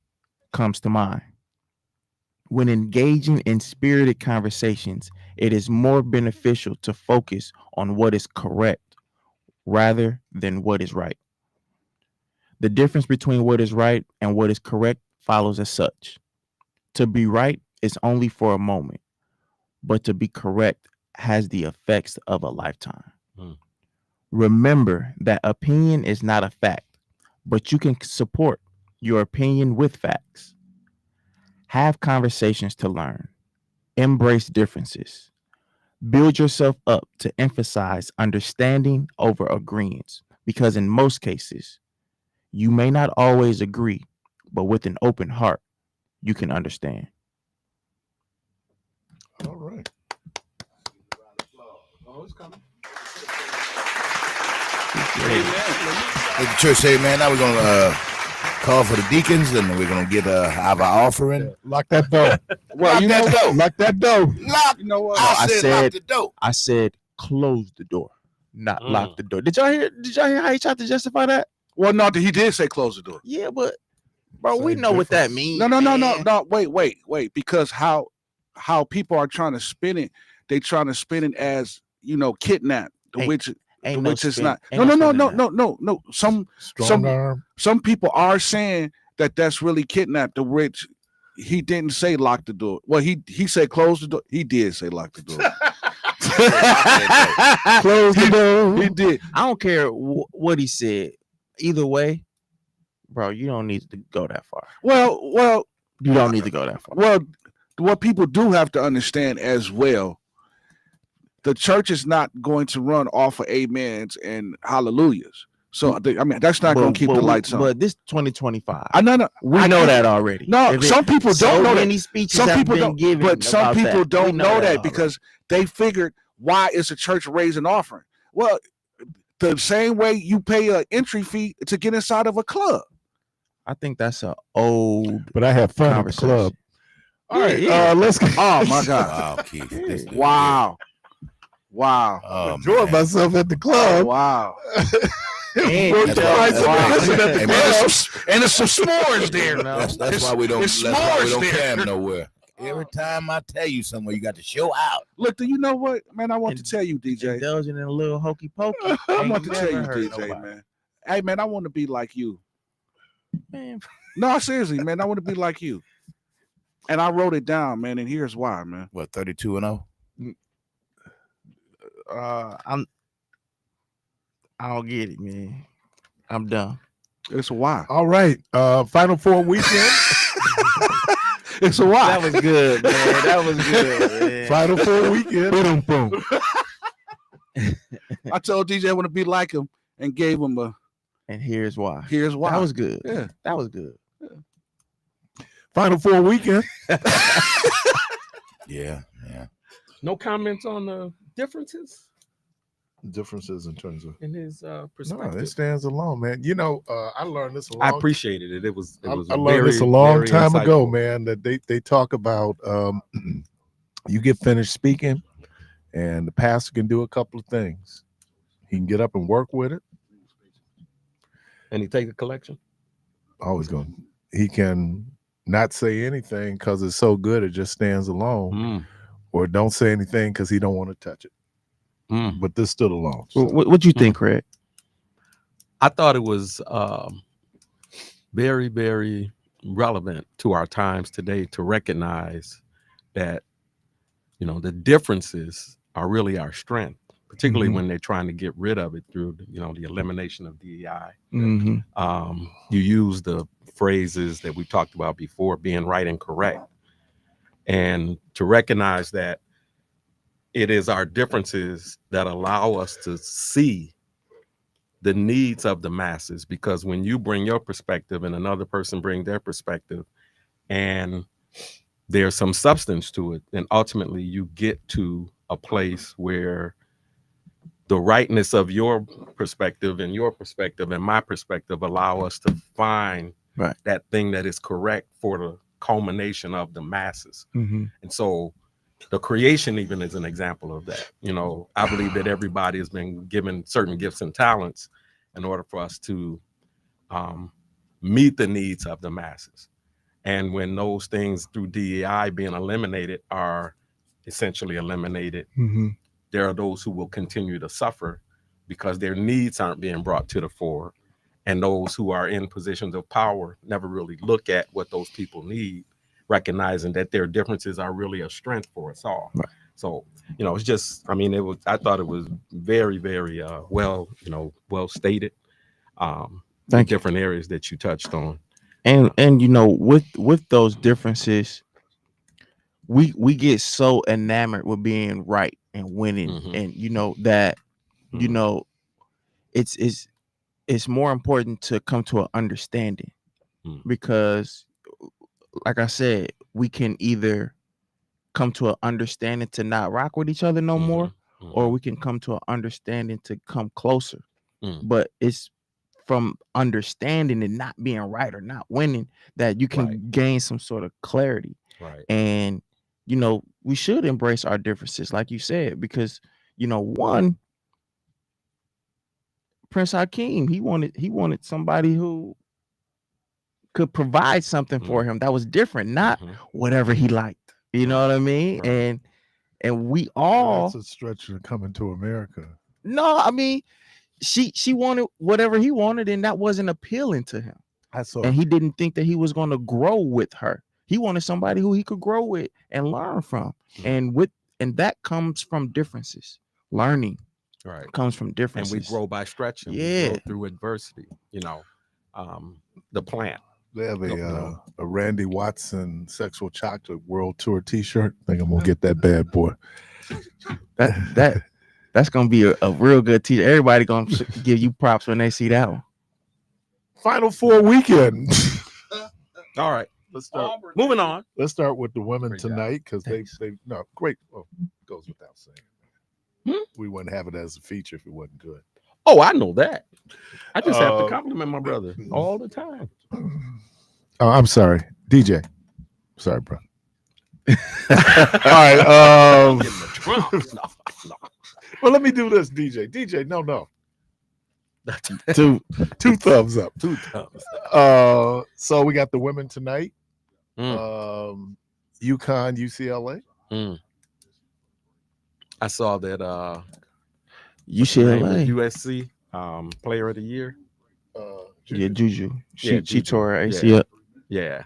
comes to mind. When engaging in spirited conversations, it is more beneficial to focus on what is correct rather than what is right. The difference between what is right and what is correct follows as such. To be right is only for a moment, but to be correct has the effects of a lifetime. Remember that opinion is not a fact, but you can support your opinion with facts. Have conversations to learn. Embrace differences. Build yourself up to emphasize understanding over agreements, because in most cases, you may not always agree, but with an open heart, you can understand. All right. Oh, it's coming. Let the church say, man, now we're going to call for the deacons, and we're going to get our offering. Lock that door. Well, Lock that door. Lock. You know what? I said lock the door. I said close the door, not lock the door. Did y'all hear how he tried to justify that? Well, no, he did say close the door. Yeah, but bro, we know what that means. No. Wait. Because how people are trying to spin it, they trying to spin it as, kidnap, which is not. No. Some people are saying that that's really kidnapped, the which he didn't say lock the door. Well, he said close the door. He did say lock the door. Close the door. He did. I don't care what he said. Either way, bro, you don't need to go that far. Well, you don't need to go that far. Well, what people do have to understand as well, the church is not going to run off of amens and hallelujahs. So that's not going to keep the lights on. But this 2025, I know that already. No, some people don't know that. Some people don't give, but some people don't know that because they figured, why is the church raising offering? Well, the same way you pay an entry fee to get inside of a club. I think that's an old. But I have fun at the club. All right, let's go. Oh my God! Wow, Keith. Wow. Enjoying myself at the club. Oh, wow. And there's some s'mores there. No. That's why we don't camp nowhere. Every time I tell you somewhere, you got to show out. Look, do you know what, man? I want to tell you, DJ. Indulging in a little hokey pokey. I want to tell you, DJ, man. Hey, man, I want to be like you. Man. No, seriously, man. I want to be like you. And I wrote it down, man. And here's why, man. What, 32-0? I don't get it, man. I'm done. It's why. All right. Final Four weekend. It's a why. That was good, man. That was good, man. Final Four weekend. Boom, boom. I told DJ I want to be like him and gave him a. And here's why. Here's why. That was good. Yeah. That was good. Yeah. Final Four weekend. Yeah. No comments on the differences Differences in terms of in his no, perspective. it stands alone, man. You know, I learned this a long I appreciated it. It was I learned this a long time ago, man, that they talk about you get finished speaking and the pastor can do a couple of things. He can get up and work with it. And he take the collection. Always going. He can not say anything because it's so good it just stands alone, or don't say anything because he don't want to touch it. But this stood alone. So. What you think, Craig? I thought it was very, very relevant to our times today to recognize that, you know, the differences are really our strength, particularly when they're trying to get rid of it through, you know, the elimination of DEI. You use the phrases that we talked about before, being right and correct, and to recognize that it is our differences that allow us to see the needs of the masses, because when you bring your perspective and another person bring their perspective and there's some substance to it, then ultimately you get to a place where the rightness of your perspective and my perspective allow us to find that thing that is correct for the culmination of the masses. And so the creation even is an example of that. You know, I believe that everybody has been given certain gifts and talents in order for us to meet the needs of the masses. And when those things through DEI being eliminated are essentially eliminated, there are those who will continue to suffer because their needs aren't being brought to the fore. And those who are in positions of power never really look at what those people need, recognizing that their differences are really a strength for us all. So, you know, it's just, I mean, I thought it was very, very well stated. The different areas that you touched on. And you know, with those differences, we get so enamored with being right and winning, and you know that you know it's more important to come to an understanding, because like I said, we can either come to an understanding to not rock with each other no more, or we can come to an understanding to come closer. But it's from understanding and not being right or not winning that you can gain some sort of clarity. And you know, we should embrace our differences, like you said, because you know, one, Prince Hakeem, he wanted somebody who could provide something for him that was different, not whatever he liked. You know what I mean? And we all, that's a stretch to come into America. No, I mean, she wanted whatever he wanted, and that wasn't appealing to him. And he didn't think that he was going to grow with her. He wanted somebody who he could grow with and learn from. And that comes from differences. Learning comes from differences. And we grow by stretching. Yeah. We grow through adversity. You know, the plant. They have a Randy Watson Sexual Chocolate World Tour T-shirt. I think I'm gonna get that bad boy. That's gonna be a real good T-shirt. Everybody gonna give you props when they see that one. Final Four weekend. All right, let's start. Moving on. Let's start with the women tonight, because they no great. Well, goes without saying. We wouldn't have it as a feature if it wasn't good. Oh, I know that. I just have to compliment my brother all the time. Oh, I'm sorry, DJ. Sorry, bro. All right. Well, let me do this, DJ. DJ, no. Two thumbs up. 2 thumbs up. So we got the women tonight. UConn, UCLA. I saw that UCLA. USC Player of the Year. Juju. She Juju. tore her ACL. Yeah,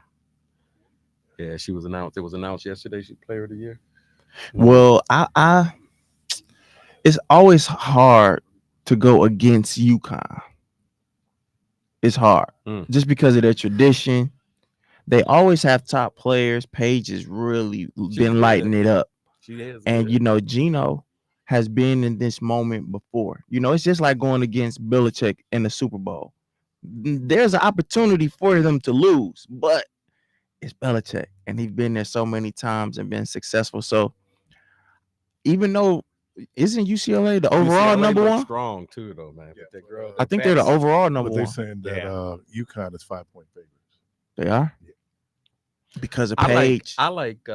she was announced. It was announced yesterday. She Player of the Year. Well, I it's always hard to go against UConn. It's hard just because of their tradition. They always have top players. Paige has really been lighting it up. She is. And Gino has been in this moment before. It's just like going against Belichick in the Super Bowl. There's an opportunity for them to lose, but it's Belichick, and he's been there so many times and been successful. So even though isn't UCLA the overall number one? Strong too, though, man. Yeah. But girl, I think they're the overall number But they're one. saying that UConn is 5-point favorites. They are because of I Paige. like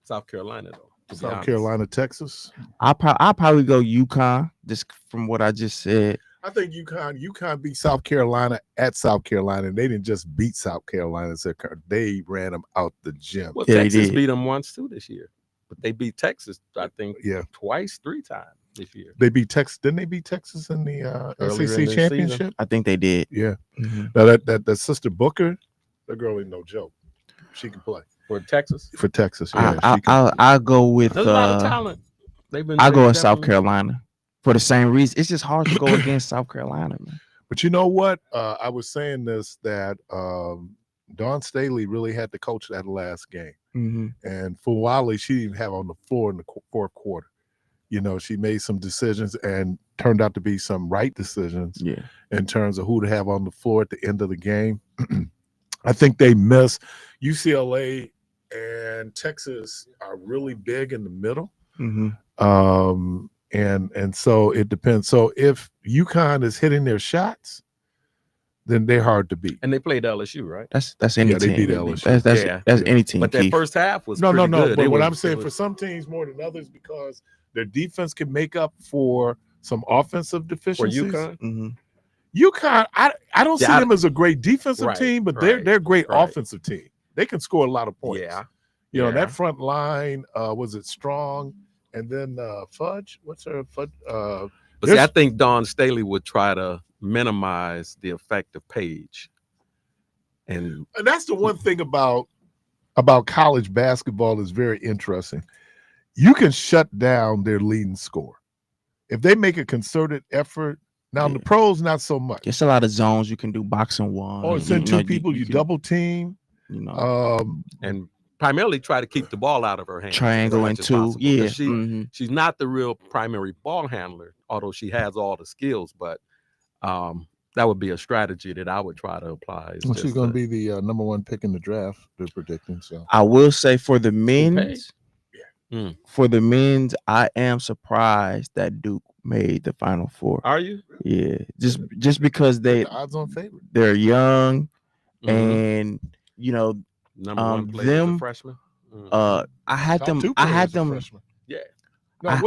South Carolina though. South Carolina, Texas. I'll probably go UConn just from what I just said. I think UConn beat South Carolina at South Carolina, and they didn't just beat South Carolina. They ran them out the gym. Well, Texas beat them once too this year, but they beat Texas, I think, twice, 3 times this year. They beat Texas. Didn't they beat Texas in the SEC championship? Season. I think they did. Yeah. Now that sister Booker, that girl ain't no joke. She can play for Texas. For Texas, I'll go with. There's a lot of talent. I'll go with South Carolina for the same reason. It's just hard to go against South Carolina, man. But you know what? I was saying this that Dawn Staley really had to coach that last game, and for Wiley, she didn't have on the floor in the fourth quarter. She made some decisions and turned out to be some right decisions. Yeah. In terms of who to have on the floor at the end of the game. I think they miss UCLA and Texas are really big in the middle. And so it depends. So if UConn is hitting their shots, then they're hard to beat. And they played LSU, right? That's any team. They beat LSU. That's any team. But that first half was no. good. But what I'm saying for some teams more than others because their defense can make up for some offensive deficiencies. For UConn. UConn, I don't see them as a great defensive team, but they're a great offensive team. They can score a lot of points. Yeah. That front line was it Strong, and then Fudge. What's her Fudge? But see, I think Dawn Staley would try to minimize the effect of Paige, and that's the one thing about college basketball is very interesting. You can shut down their leading scorer if they make a concerted effort. Now, the pros, not so much. There's a lot of zones you can do, boxing one. Or send two people, you double team. And primarily try to keep the ball out of her hands. Triangle and two. Yeah. She's not the real primary ball handler, although she has all the skills. But that would be a strategy that I would try to apply. Well, she's going to be the number 1 pick in the draft, they're predicting. So I will say for the men's, I am surprised that Duke made the Final Four. Are you? Yeah, just because the odds on favorite. They're young, and number 1 player as a freshman. I had them. Yeah. No,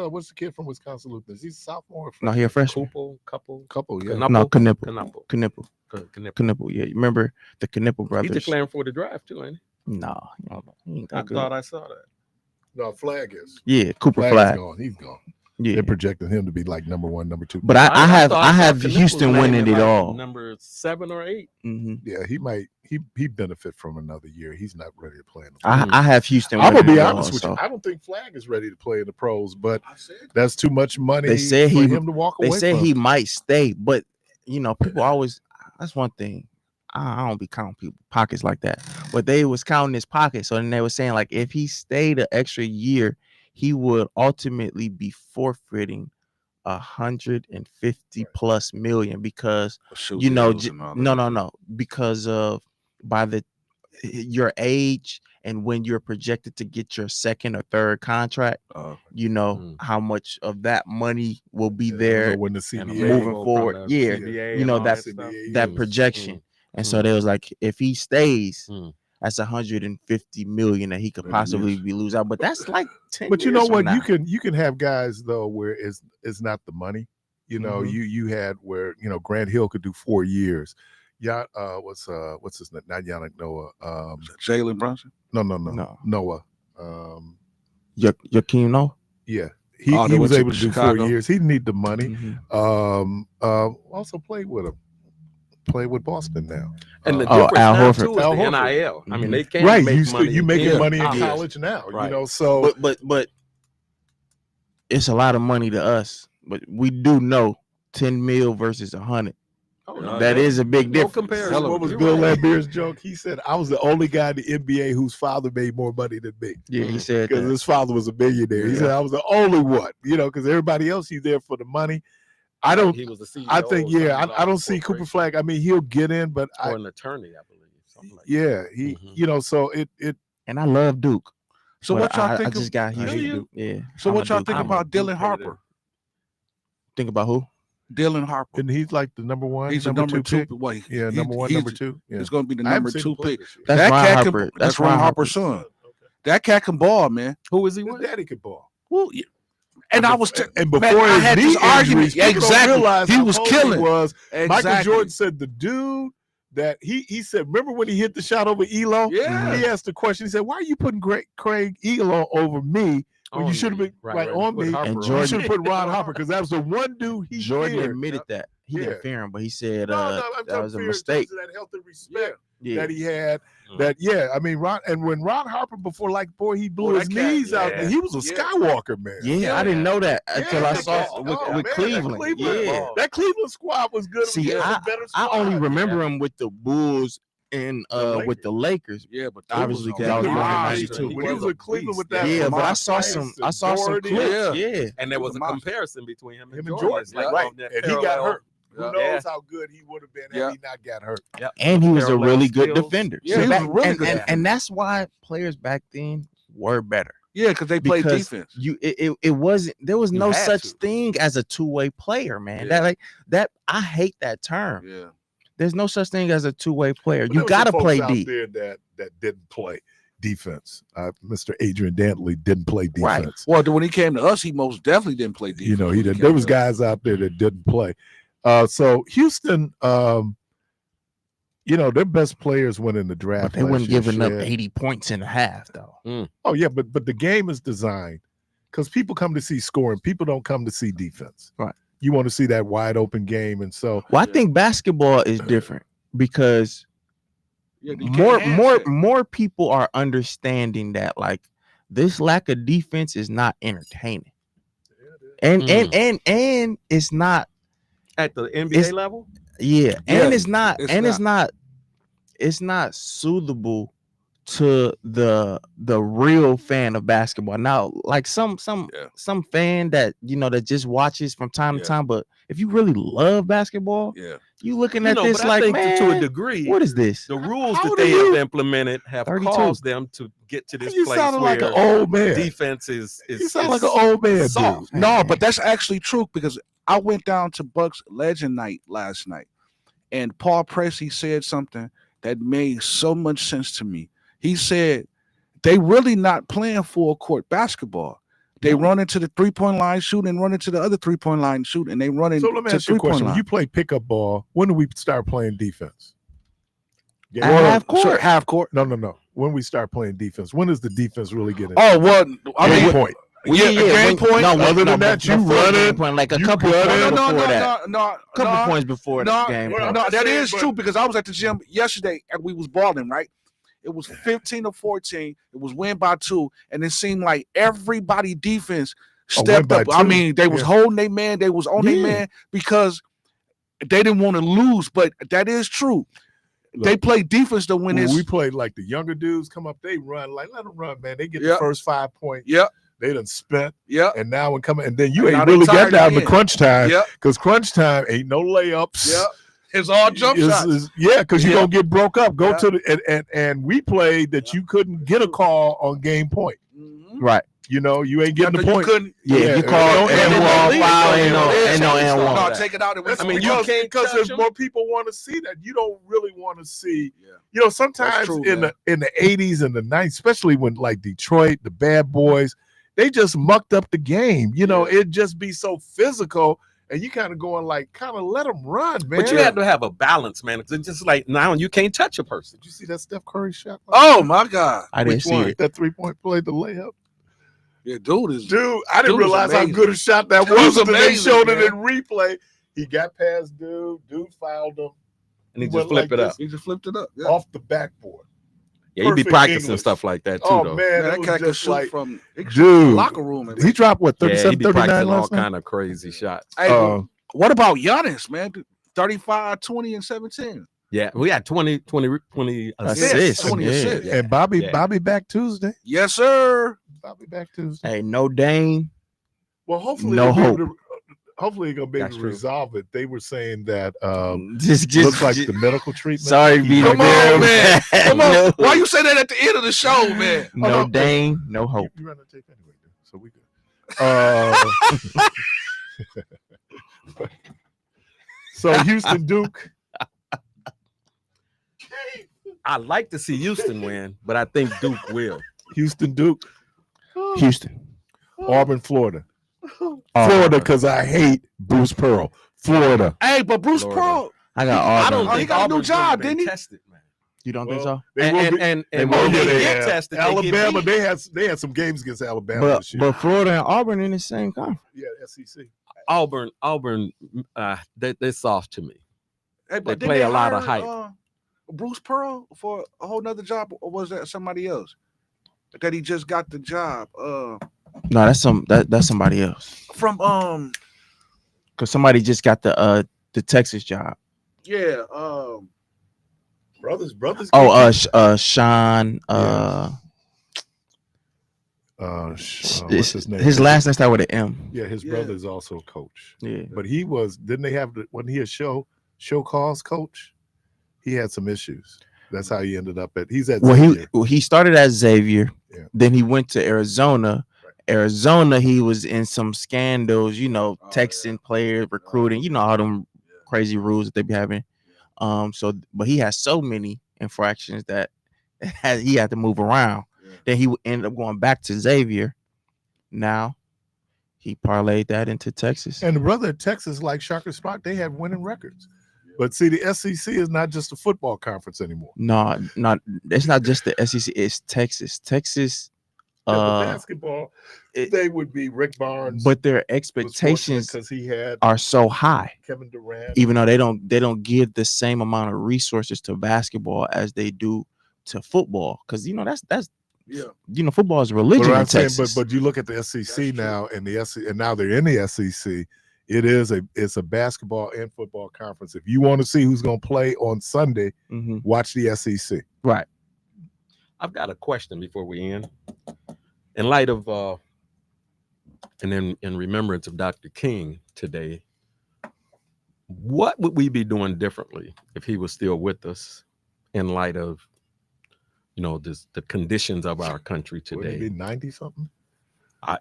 what's the kid from Wisconsin Lutheran? He's a sophomore. No, he's a freshman. Couple. Yeah. No, Knipple. Yeah, you remember the Knipple brothers? He's declaring for the draft too, ain't he? No, I thought I saw that. No, Flag is. Yeah, Cooper Flag. Flag. Gone. He's gone. Yeah, they're projecting him to be like number 1, number 2. But I have Houston winning it all. Number 7 or 8. Yeah, he might. He benefit from another year. He's not ready to play in the pros. I have Houston. I'm gonna be honest with you. I don't think Flag is ready to play in the pros, but that's too much money. They said for him to walk away. They said from. he might stay, but people always. That's one thing. I don't be counting people pockets like that, but they was counting his pockets. So then they were saying like if he stayed an extra year, he would ultimately be forfeiting $150+ million because no, because of your age and when you're projected to get your second or third contract, how much of that money will be there when the CBA moving forward. That projection. And so there was like, if he stays, that's $150 million that he could possibly be lose out. But that's like 10 But you know years what? from You can have guys though where it's not the money. You had where Grant Hill could do 4 years. Yeah, what's his name? Not Yannick Noah. Jalen Brunson. No. Noah. Yakeem Noah. Yeah, he they was went to able to do 4 Chicago. years. He didn't need the money. Mhm. Also played with him. Played with Boston now. And the Oh, difference Al now Horford. too is Al the Horford. NIL. I mean, they can Right, make money. you making money in college. college now. Right. You know, so But it's a lot of money to us. But we do know 10 mil versus 100. Oh, no, That is a big no difference. comparison. what was You're Bill right. Lambert's joke? He said, "I was the only guy in the NBA whose father made more money than me." Yeah, he said Because that. his father was a millionaire. He Yeah. said, "I was the only one." You know, because everybody else he's there for the money. I don't. He was the CEO. I think or yeah. something I don't of see Cooper corporation. Flag. I mean, he'll get in, but Or an attorney, I believe. Something like yeah, he you know. So it And I love Duke. So but what y'all I think? just got Do Houston. you? Duke. Yeah. So I'm what a y'all Duke- think I'm a about Duke Dylan hater. Harper? Think about who? Dylan Harper. and he's like the number one. He's a number two. pick. Well, Yeah, he- number one, he's- number two. Yeah. He's going to be the I haven't number seen two him play pick. this year. That's That Ron cat Harper. can. That's Ron Harper's son. That cat can ball, man. Who is he His with? daddy could ball. Well, yeah. And I was, And before man, I his had knee this argument. injuries, people don't Exactly. realize He how was cold killing. Was Michael Exactly. Jordan said the dude that he said, remember when he hit the shot over Elo? Yeah. He asked the question. He said, "Why are you putting Craig Elo over me? When you should have been right on Put me. Harper And on. You Jordan- should have put Ron Harper because that was the one dude he Jordan feared." admitted that. He Yeah. didn't fear him, but he said No, I'm that talking was a fear in mistake. terms of that health and respect Yeah. that he had. That I mean, Ron, and when Ron Harper before, like, boy, he blew Boy, his that cat, knees out. yeah. He was a Yeah. Skywalker, man. Yeah, I didn't know that until I saw Oh, with man, Cleveland. That Cleveland, Yeah. that Cleveland squad was good. See, It was a better I squad. only remember him with the Bulls and with the Lakers. Yeah, but Obviously, was because I was on born in Right. 92. When he was in Cleveland with that, Yeah, but I Lamont saw some. Tice I and saw some Doherty. clips. Yeah. Yeah. And there was a Monster. comparison between him and Him and Jordan. Jordan, It's like right? on that And he got parallel. hurt. Who Yeah. knows how good he would have been Yeah. had he not got hurt? Yep. And he was a Parallel really good skills. defender. Yeah, he was a really good defender. and that's why players back then were better. Yeah, because they played Because defense. It wasn't there was You no had such to. thing as a two-way player, man. Yeah. That I hate that term. Yeah. There's no such thing as a two-way player. But You there was some gotta folks play out D. there that didn't play defense. Mr. Adrian Dantley didn't play Right. defense. Well, when he came to us, he most definitely didn't play defense. You know, he when did. came There was to us. guys out there that didn't play. So Houston, their best players went in the draft. But they last weren't year, giving up Shad. 80 points in a half, though. Oh yeah, but the game is designed because people come to see scoring. People don't come to see defense. Right. You want to see that wide open game, and so Well, I think basketball is different because Yeah, you can't handshake. more people are understanding that like this lack of defense is not entertaining. And it's not At the NBA It's- level? yeah, Yeah, and it's not it's it's not suitable to the real fan of basketball. Now, like some fan that that just watches from time to Yeah. time, but if you really love basketball, Yeah. you looking You at know, this but like, I think man, to a degree, what is this? the rules How that old they are you? have implemented have 32. caused them to get to this you place sounded where like an old man. defense is You sound like an old man, soft. dude. No, but that's actually true because I went down to Bucks Legend Night last night, and Paul Pressey said something that made so much sense to me. He said they really not playing full court basketball. They run into the 3-point line, shoot, and run into the other 3-point line, shoot, and they run into So let me ask you a 3-point question: When line. you play pickup ball, when do we start playing defense? At half court. Sure, half court. No. When we start playing defense, when does the defense really get in? Oh well, I Game mean, point. yeah, game point. No, Other than that, you before run game it, point, like a you couple got points it. before that. No, Couple points before no, the game. no, point. that saying, is but- true because I was at the gym yesterday and we was balling, right? It was 15-14. It was win by 2, and it seemed like everybody defense win stepped by up. I 2. mean, they was Yeah. holding their man, they was on their Yeah. man because they didn't want to lose. But that is true. They Look, play defense to win when this. we play like the younger dudes come up, they run like let them run, man. They get Yep. the first 5 points. Yep, They done spent, yep, and now when coming, and then you And now ain't they really tired got down to again. crunch time yep, because crunch time ain't no layups. yep. It's all jump shots. Yeah, because you're Yeah. gonna get broke up. Go Yeah. to the and we played that you couldn't get a call on game point. Mhm. Right. You know, you ain't getting the You point. couldn't. Yeah, if you call no and and wall one. foul, ain't Yeah. no and No, one. take it out. And That's I mean, you because, can't because touch if 'em. more people want to see that, you don't really want to see. Yeah. You know, sometimes true, in man. the 80s and the 90s, especially when like Detroit, the Bad Boys, they just mucked up the game. You know, it'd just be so physical, and you kind of going like, kind of let them run, man. But you have to have a balance, man. It's just like now you can't touch a person. Did you see that Steph Curry shot? Oh my God! I didn't see it. That 3-point play, the layup. Yeah, dude, I didn't realize how good a shot that was until they showed it in replay. He got past dude fouled him, and he just flipped it up. He just flipped it up off the backboard. Yeah, he'd be practicing stuff like that too, though. Man, that cat could shoot like, from dude, locker room. He dropped what 37, he'd be 39 practicing all last night? kind of crazy shots. Hey, what about Giannis, man? 35, 20, and 17. Yeah, we had 20 assists. 20 assists. And Bobby back Tuesday. Yes, sir. Bobby back Tuesday. Hey, no Dame. Well, hopefully, no hope. Hopefully, you're gonna be able to resolve it. They were saying that just looks like the medical treatment. Sorry, to be come on, man. Come on. No. Why you say that at the end of the show, man? No Dame, no hope. You run the tape anyway, dude, so we good. So Houston Duke. I'd like to see Houston win, but I think Duke will. Houston Duke. Houston. Auburn, Florida. Florida, because I hate Bruce Pearl. Florida. Hey, but Bruce Pearl, I got Auburn. I don't think he got a new Auburn's job, been didn't he? tested, man. You don't think so? And when they get tested, Alabama, they get they had some games against Alabama this year. But Florida and Auburn in the same conference. Yeah, SEC. Auburn, they're soft to me. Hey, but They play a lot of hire, hype. Bruce Pearl for a whole nother job, or was that somebody else? That he just got the job. No, that's somebody else. From because somebody just got the Texas job. Yeah, brothers. Sean. What's his name? His last name started with an M. Yeah, his brother is also a coach. Yeah, but he was. Didn't they have? Wasn't he a show cause coach? He had some issues. That's how he ended up at. He's at. Xavier. He started at Xavier. Yeah. Then he went to Arizona. Right. Arizona, he was in some scandals. Texan players recruiting. All them crazy rules that they be having. But he has so many infractions that he had to move around. Yeah. Then he ended up going back to Xavier. Now he parlayed that into Texas. And the brother at Texas, like Shaka Spot, they have winning records. But see, the SEC is not just a football conference anymore. No, it's not just the SEC. It's Texas. Texas. Basketball, they would be Rick Barnes. But their expectations because he had are so high. Kevin Durant, even though they don't give the same amount of resources to basketball as they do to football, because that's football is religion in Texas. But you look at the SEC now, and and now they're in the SEC. It's a basketball and football conference. If you want to see who's going to play on Sunday, watch the SEC. Right. I've got a question before we end. In light of and in remembrance of Dr. King today, what would we be doing differently if he was still with us in light of the conditions of our country today? Would he be 90 something?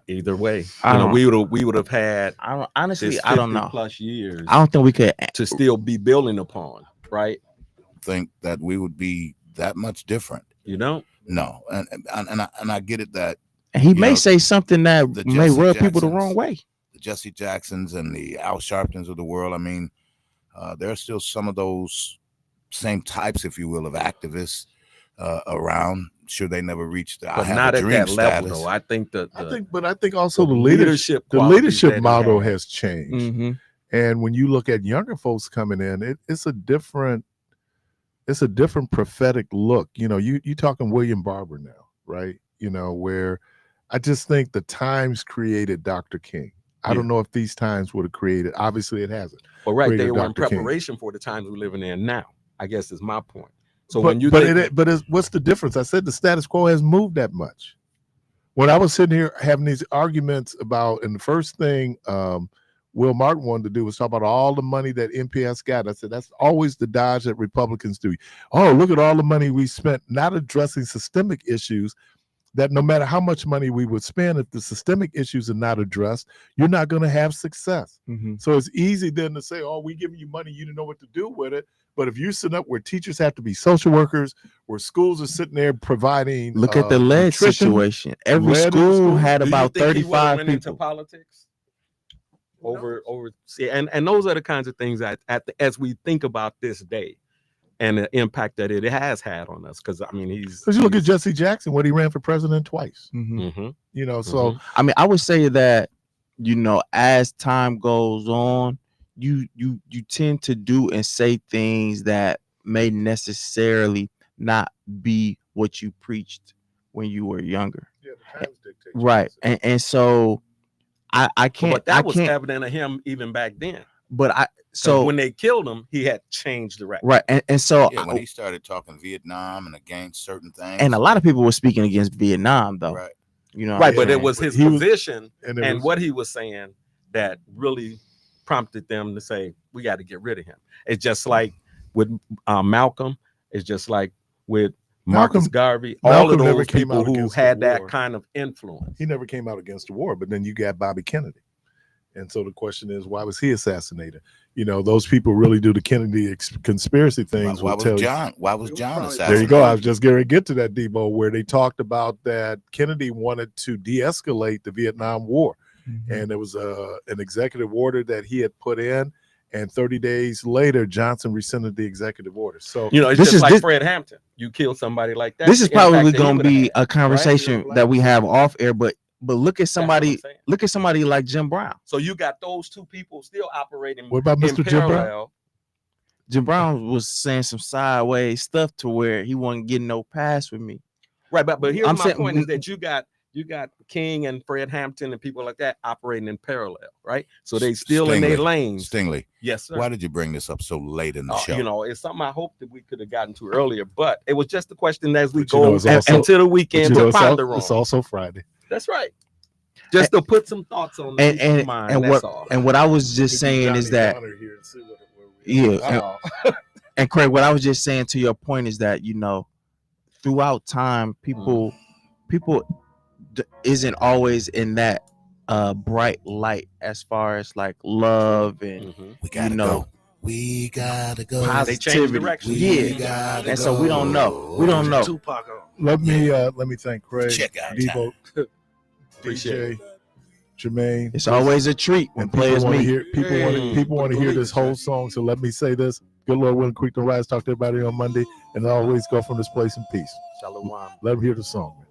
Either way, we would have had. Honestly, I don't know. Plus years. I don't think we could to still be building upon. Right. Think that we would be that much different. You don't. No, and I get it that he may say something that may rub people the wrong way. The Jesse Jacksons and the Al Sharptons of the world. I mean, there are still some of those same types, if you will, of activists around. Sure, they never reached the but not at that level, though. I think I think also the leadership model has changed. Mm-hmm. And when you look at younger folks coming in, it's a different prophetic look. You talking William Barber now, right? Where I just think the times created Dr. King. I don't know if these times would have created. Obviously, it hasn't. Well, right, they were in preparation for the times we're living in now. I guess is my point. So what's the difference? I said the status quo hasn't moved that much. When I was sitting here having these arguments about, and the first thing Will Martin wanted to do was talk about all the money that MPS got. I said, that's always the dodge that Republicans do. Oh, look at all the money we spent, not addressing systemic issues that no matter how much money we would spend, if the systemic issues are not addressed, you're not going to have success. Mm-hmm. So it's easy then to say, oh, we giving you money, you didn't know what to do with it. But if you're sitting up where teachers have to be social workers, where schools are sitting there providing, look at the lead situation. Every school had about 35 people. Into politics? See, and those are the kinds of things that as we think about this day and the impact that it has had on us. Because I mean, because you look at Jesse Jackson, when he ran for president twice. Mm-hmm. You know, so I mean, I would say that, you know, as time goes on, you tend to do and say things that may necessarily not be what you preached when you were younger. Yeah, the times dictate. Right. And so I can't. But that was evident of him even back then. But so when they killed him, he had changed direction. Right. And so when he started talking Vietnam and against certain things, and a lot of people were speaking against Vietnam, though. Right. You know, right. But it was his position and what he was saying that really prompted them to say, we got to get rid of him. It's just like with Malcolm. It's just like with Marcus Garvey. All of those people who had that kind of influence. He never came out against the war, but then you got Bobby Kennedy. And so the question is, why was he assassinated? You know, those people really do the Kennedy conspiracy things. Why was John assassinated? There you go. I was just going to get to that, Debo, where they talked about that Kennedy wanted to de-escalate the Vietnam War. Mm-hmm. And there was an executive order that he had put in. And 30 days later, Johnson rescinded the executive order. So, you know, it's just like Fred Hampton. You kill somebody like that. This is probably going to be a conversation that we have off air, but look at somebody like Jim Brown. So you got those two people still operating. What about Mr. Jim Brown? Jim Brown was saying some sideways stuff to where he wasn't getting no pass with me. Right, but here's my point is that you got King and Fred Hampton and people like that operating in parallel, right? So they still in their lanes. Stingley. Yes, sir. Why did you bring this up so late in the show? You know, it's something I hope that we could have gotten to earlier, but it was just a question as we go into the weekend to ponder on. It's also Friday. That's right. Just to put some thoughts on the mind. And what I was just saying is that and Craig, what I was just saying to your point is that, you know, throughout time, people isn't always in that bright light as far as like love and we gotta go. We gotta go. They changed direction. And so we don't know. We don't know. Let me thank Craig, Debo, DJ, Jermaine. It's always a treat when players meet. People want to hear this whole song. So let me say this: good Lord willing, quick to rise. Talk to everybody on Monday, and always go from this place in peace. Shalom. Let them hear the song. Man.